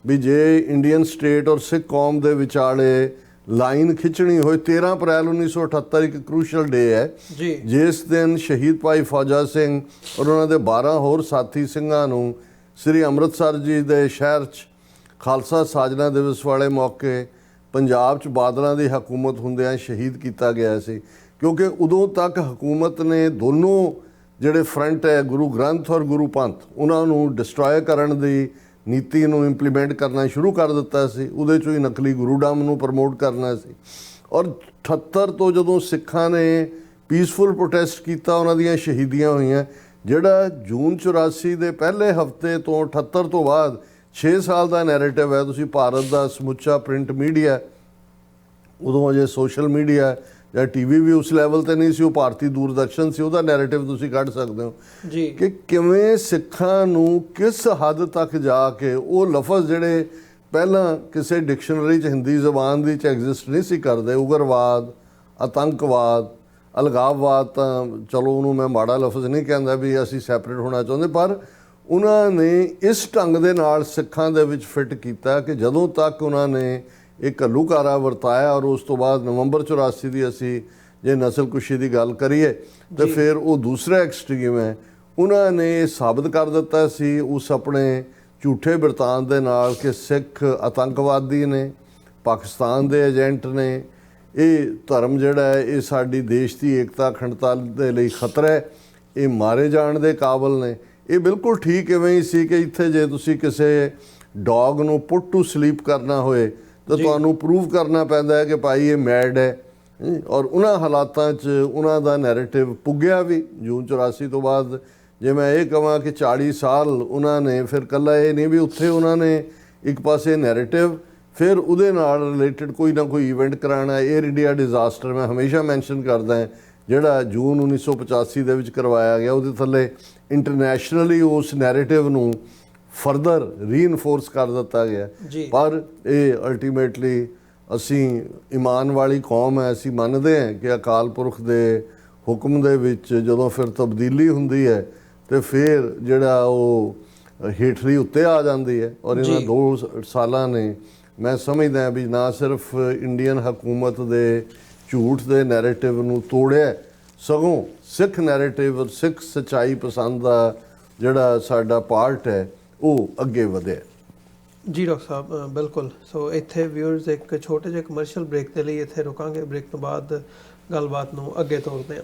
ਵੀ ਜੇ ਇੰਡੀਅਨ ਸਟੇਟ ਔਰ ਸਿੱਖ ਕੌਮ ਦੇ ਵਿਚਾਲੇ ਲਾਈਨ ਖਿੱਚਣੀ ਹੋਏ 13 ਅਪ੍ਰੈਲ 1978 ਇੱਕ ਕ੍ਰੂਸ਼ਲ ਡੇ ਹੈ ਜੀ ਜਿਸ ਦਿਨ ਸ਼ਹੀਦ ਭਾਈ ਫੌਜਾ ਸਿੰਘ ਔਰ ਉਹਨਾਂ ਦੇ 12 ਹੋਰ ਸਾਥੀ ਸਿੰਘਾਂ ਨੂੰ ਸ੍ਰੀ ਅੰਮ੍ਰਿਤਸਰ ਜੀ ਦੇ ਸ਼ਹਿਰ 'ਚ ਖਾਲਸਾ ਸਾਜਨਾ ਦਿਵਸ ਵਾਲੇ ਮੌਕੇ ਪੰਜਾਬ 'ਚ ਬਾਦਲਾਂ ਦੀ ਹਕੂਮਤ ਹੁੰਦਿਆਂ ਸ਼ਹੀਦ ਕੀਤਾ ਗਿਆ ਸੀ। ਕਿਉਂਕਿ ਉਦੋਂ ਤੱਕ ਹਕੂਮਤ ਨੇ ਦੋਨੋਂ ਜਿਹੜੇ ਫਰੰਟ ਹੈ ਗੁਰੂ ਗ੍ਰੰਥ ਔਰ ਗੁਰੂ ਪੰਥ ਉਹਨਾਂ ਨੂੰ ਡਿਸਟਰੋਏ ਕਰਨ ਦੀ ਨੀਤੀ ਨੂੰ ਇੰਪਲੀਮੈਂਟ ਕਰਨਾ ਸ਼ੁਰੂ ਕਰ ਦਿੱਤਾ ਸੀ। ਉਹਦੇ 'ਚੋਂ ਹੀ ਨਕਲੀ ਗੁਰੂਡਮ ਨੂੰ ਪ੍ਰਮੋਟ ਕਰਨਾ ਸੀ। ਔਰ 78 ਤੋਂ ਜਦੋਂ ਸਿੱਖਾਂ ਨੇ ਪੀਸਫੁਲ ਪ੍ਰੋਟੈਸਟ ਕੀਤਾ ਉਹਨਾਂ ਦੀਆਂ ਸ਼ਹੀਦੀਆਂ ਹੋਈਆਂ। ਜਿਹੜਾ ਜੂਨ 84 ਦੇ ਪਹਿਲੇ ਹਫਤੇ ਤੋਂ 78 ਤੋਂ ਬਾਅਦ 6 ਸਾਲ ਦਾ ਨੈਰੇਟਿਵ ਹੈ। ਤੁਸੀਂ ਭਾਰਤ ਦਾ ਸਮੁੱਚਾ ਪ੍ਰਿੰਟ ਮੀਡੀਆ, ਉਦੋਂ ਅਜੇ ਸੋਸ਼ਲ ਮੀਡੀਆ ਜਾਂ ਟੀਵੀ ਵੀ ਉਸ ਲੈਵਲ ਤੇ ਨਹੀਂ ਸੀ, ਉਹ ਭਾਰਤੀ ਦੂਰਦਰਸ਼ਨ ਸੀ, ਉਹਦਾ ਨੈਰੇਟਿਵ ਤੁਸੀਂ ਕੱਢ ਸਕਦੇ ਹੋ ਜੀ ਕਿ ਕਿਵੇਂ ਸਿੱਖਾਂ ਨੂੰ ਕਿਸ ਹੱਦ ਤੱਕ ਜਾ ਕੇ ਉਹ ਲਫ਼ਜ਼ ਜਿਹੜੇ ਪਹਿਲਾਂ ਕਿਸੇ ਡਿਕਸ਼ਨਰੀ 'ਚ ਹਿੰਦੀ ਜ਼ਬਾਨ ਦੀ 'ਚ ਐਗਜ਼ਿਸਟ ਨਹੀਂ ਸੀ ਕਰਦੇ, ਉਗਰਵਾਦ, ਆਤੰਕਵਾਦ, ਅਲਗਾਵਵਾਦ, ਤਾਂ ਚਲੋ ਉਹਨੂੰ ਮੈਂ ਮਾੜਾ ਲਫ਼ਜ਼ ਨਹੀਂ ਕਹਿੰਦਾ ਵੀ ਅਸੀਂ ਸੈਪਰੇਟ ਹੋਣਾ ਚਾਹੁੰਦੇ, ਪਰ ਉਹਨਾਂ ਨੇ ਇਸ ਢੰਗ ਦੇ ਨਾਲ ਸਿੱਖਾਂ ਦੇ ਵਿੱਚ ਫਿੱਟ ਕੀਤਾ ਕਿ ਜਦੋਂ ਤੱਕ ਉਹਨਾਂ ਨੇ ਇਹ ਘੱਲੂਘਾਰਾ ਵਰਤਾਇਆ ਔਰ ਉਸ ਤੋਂ ਬਾਅਦ ਨਵੰਬਰ 84 ਦੀ ਅਸੀਂ ਜੇ ਨਸਲਕੁਸ਼ੀ ਦੀ ਗੱਲ ਕਰੀਏ ਤਾਂ ਫਿਰ ਉਹ ਦੂਸਰਾ ਐਕਸਟ੍ਰੀਮ ਹੈ। ਉਹਨਾਂ ਨੇ ਇਹ ਸਾਬਤ ਕਰ ਦਿੱਤਾ ਸੀ ਉਸ ਆਪਣੇ ਝੂਠੇ ਬਿਰਤਾਂਤ ਦੇ ਨਾਲ ਕਿ ਸਿੱਖ ਆਤੰਕਵਾਦੀ ਨੇ, ਪਾਕਿਸਤਾਨ ਦੇ ਏਜੰਟ ਨੇ, ਇਹ ਧਰਮ ਜਿਹੜਾ ਹੈ ਇਹ ਸਾਡੀ ਦੇਸ਼ ਦੀ ਏਕਤਾ ਅਖੰਡਤਾ ਦੇ ਲਈ ਖਤਰਾ ਹੈ, ਇਹ ਮਾਰੇ ਜਾਣ ਦੇ ਕਾਬਲ ਨੇ। ਇਹ ਬਿਲਕੁਲ ਠੀਕ ਇਵੇਂ ਹੀ ਸੀ ਕਿ ਇੱਥੇ ਜੇ ਤੁਸੀਂ ਕਿਸੇ ਡੌਗ ਨੂੰ ਪੁੱਟ ਟੂ ਸਲੀਪ ਕਰਨਾ ਹੋਏ ਤਾਂ ਤੁਹਾਨੂੰ ਪ੍ਰੂਵ ਕਰਨਾ ਪੈਂਦਾ ਹੈ ਕਿ ਭਾਈ ਇਹ ਮੈਡ ਹੈ। ਔਰ ਉਹਨਾਂ ਹਾਲਾਤਾਂ 'ਚ ਉਹਨਾਂ ਦਾ ਨੈਰੇਟਿਵ ਪੁੱਗਿਆ ਵੀ। ਜੂਨ 84 ਤੋਂ ਬਾਅਦ ਜੇ ਮੈਂ ਇਹ ਕਹਾਂ ਕਿ 40 ਸਾਲ ਉਹਨਾਂ ਨੇ ਫਿਰ ਇਕੱਲਾ ਇਹ ਨਹੀਂ ਵੀ ਉੱਥੇ ਉਹਨਾਂ ਨੇ ਇੱਕ ਪਾਸੇ ਨੈਰੇਟਿਵ ਫਿਰ ਉਹਦੇ ਨਾਲ ਰਿਲੇਟਡ ਕੋਈ ਨਾ ਕੋਈ ਇਵੈਂਟ ਕਰਾਉਣਾ। ਏਅਰ ਇੰਡੀਆ ਡਿਜ਼ਾਸਟਰ ਮੈਂ ਹਮੇਸ਼ਾ ਮੈਂਸ਼ਨ ਕਰਦਾ ਹਾਂ ਜਿਹੜਾ ਜੂਨ 1985 ਦੇ ਵਿੱਚ ਕਰਵਾਇਆ ਗਿਆ, ਉਹਦੇ ਥੱਲੇ ਇੰਟਰਨੈਸ਼ਨਲੀ ਉਸ ਨੈਰੇਟਿਵ ਨੂੰ ਫਰਦਰ ਰੀਇਨਫੋਰਸ ਕਰ ਦਿੱਤਾ ਗਿਆ। ਪਰ ਇਹ ਅਲਟੀਮੇਟਲੀ ਅਸੀਂ ਇਮਾਨ ਵਾਲੀ ਕੌਮ ਹੈ, ਅਸੀਂ ਮੰਨਦੇ ਹਾਂ ਕਿ ਅਕਾਲ ਪੁਰਖ ਦੇ ਹੁਕਮ ਦੇ ਵਿੱਚ ਜਦੋਂ ਫਿਰ ਤਬਦੀਲੀ ਹੁੰਦੀ ਹੈ ਤੇ ਫਿਰ ਜਿਹੜਾ ਉਹ ਹੇਠਲੀ ਉੱਤੇ ਆ ਜਾਂਦੀ ਹੈ। ਔਰ ਇਹਨਾਂ 2 ਸਾਲਾਂ ਨੇ ਮੈਂ ਸਮਝਦਾ ਵੀ ਨਾ ਸਿਰਫ ਇੰਡੀਅਨ ਹਕੂਮਤ ਦੇ ਝੂਠ ਦੇ ਨੈਰੇਟਿਵ ਨੂੰ ਤੋੜਿਆ, ਸਗੋਂ ਸਿੱਖ ਨੈਰੇਟਿਵ, ਸਿੱਖ ਸੱਚਾਈ ਪਸੰਦ ਦਾ ਜਿਹੜਾ ਸਾਡਾ ਪਾਰਟ ਹੈ ਉਹ ਅੱਗੇ ਵਧਿਆ। ਜੀ ਡਾਕਟਰ ਸਾਹਿਬ ਬਿਲਕੁਲ। ਸੋ ਇੱਥੇ ਵਿਊਅਰਸ ਇੱਕ ਛੋਟੇ ਜਿਹੇ ਕਮਰਸ਼ੀਅਲ ਬ੍ਰੇਕ ਦੇ ਲਈ ਇੱਥੇ ਰੁਕਾਂਗੇ। ਬ੍ਰੇਕ ਤੋਂ ਬਾਅਦ ਗੱਲਬਾਤ ਨੂੰ ਅੱਗੇ ਤੋਰਦੇ ਹਾਂ।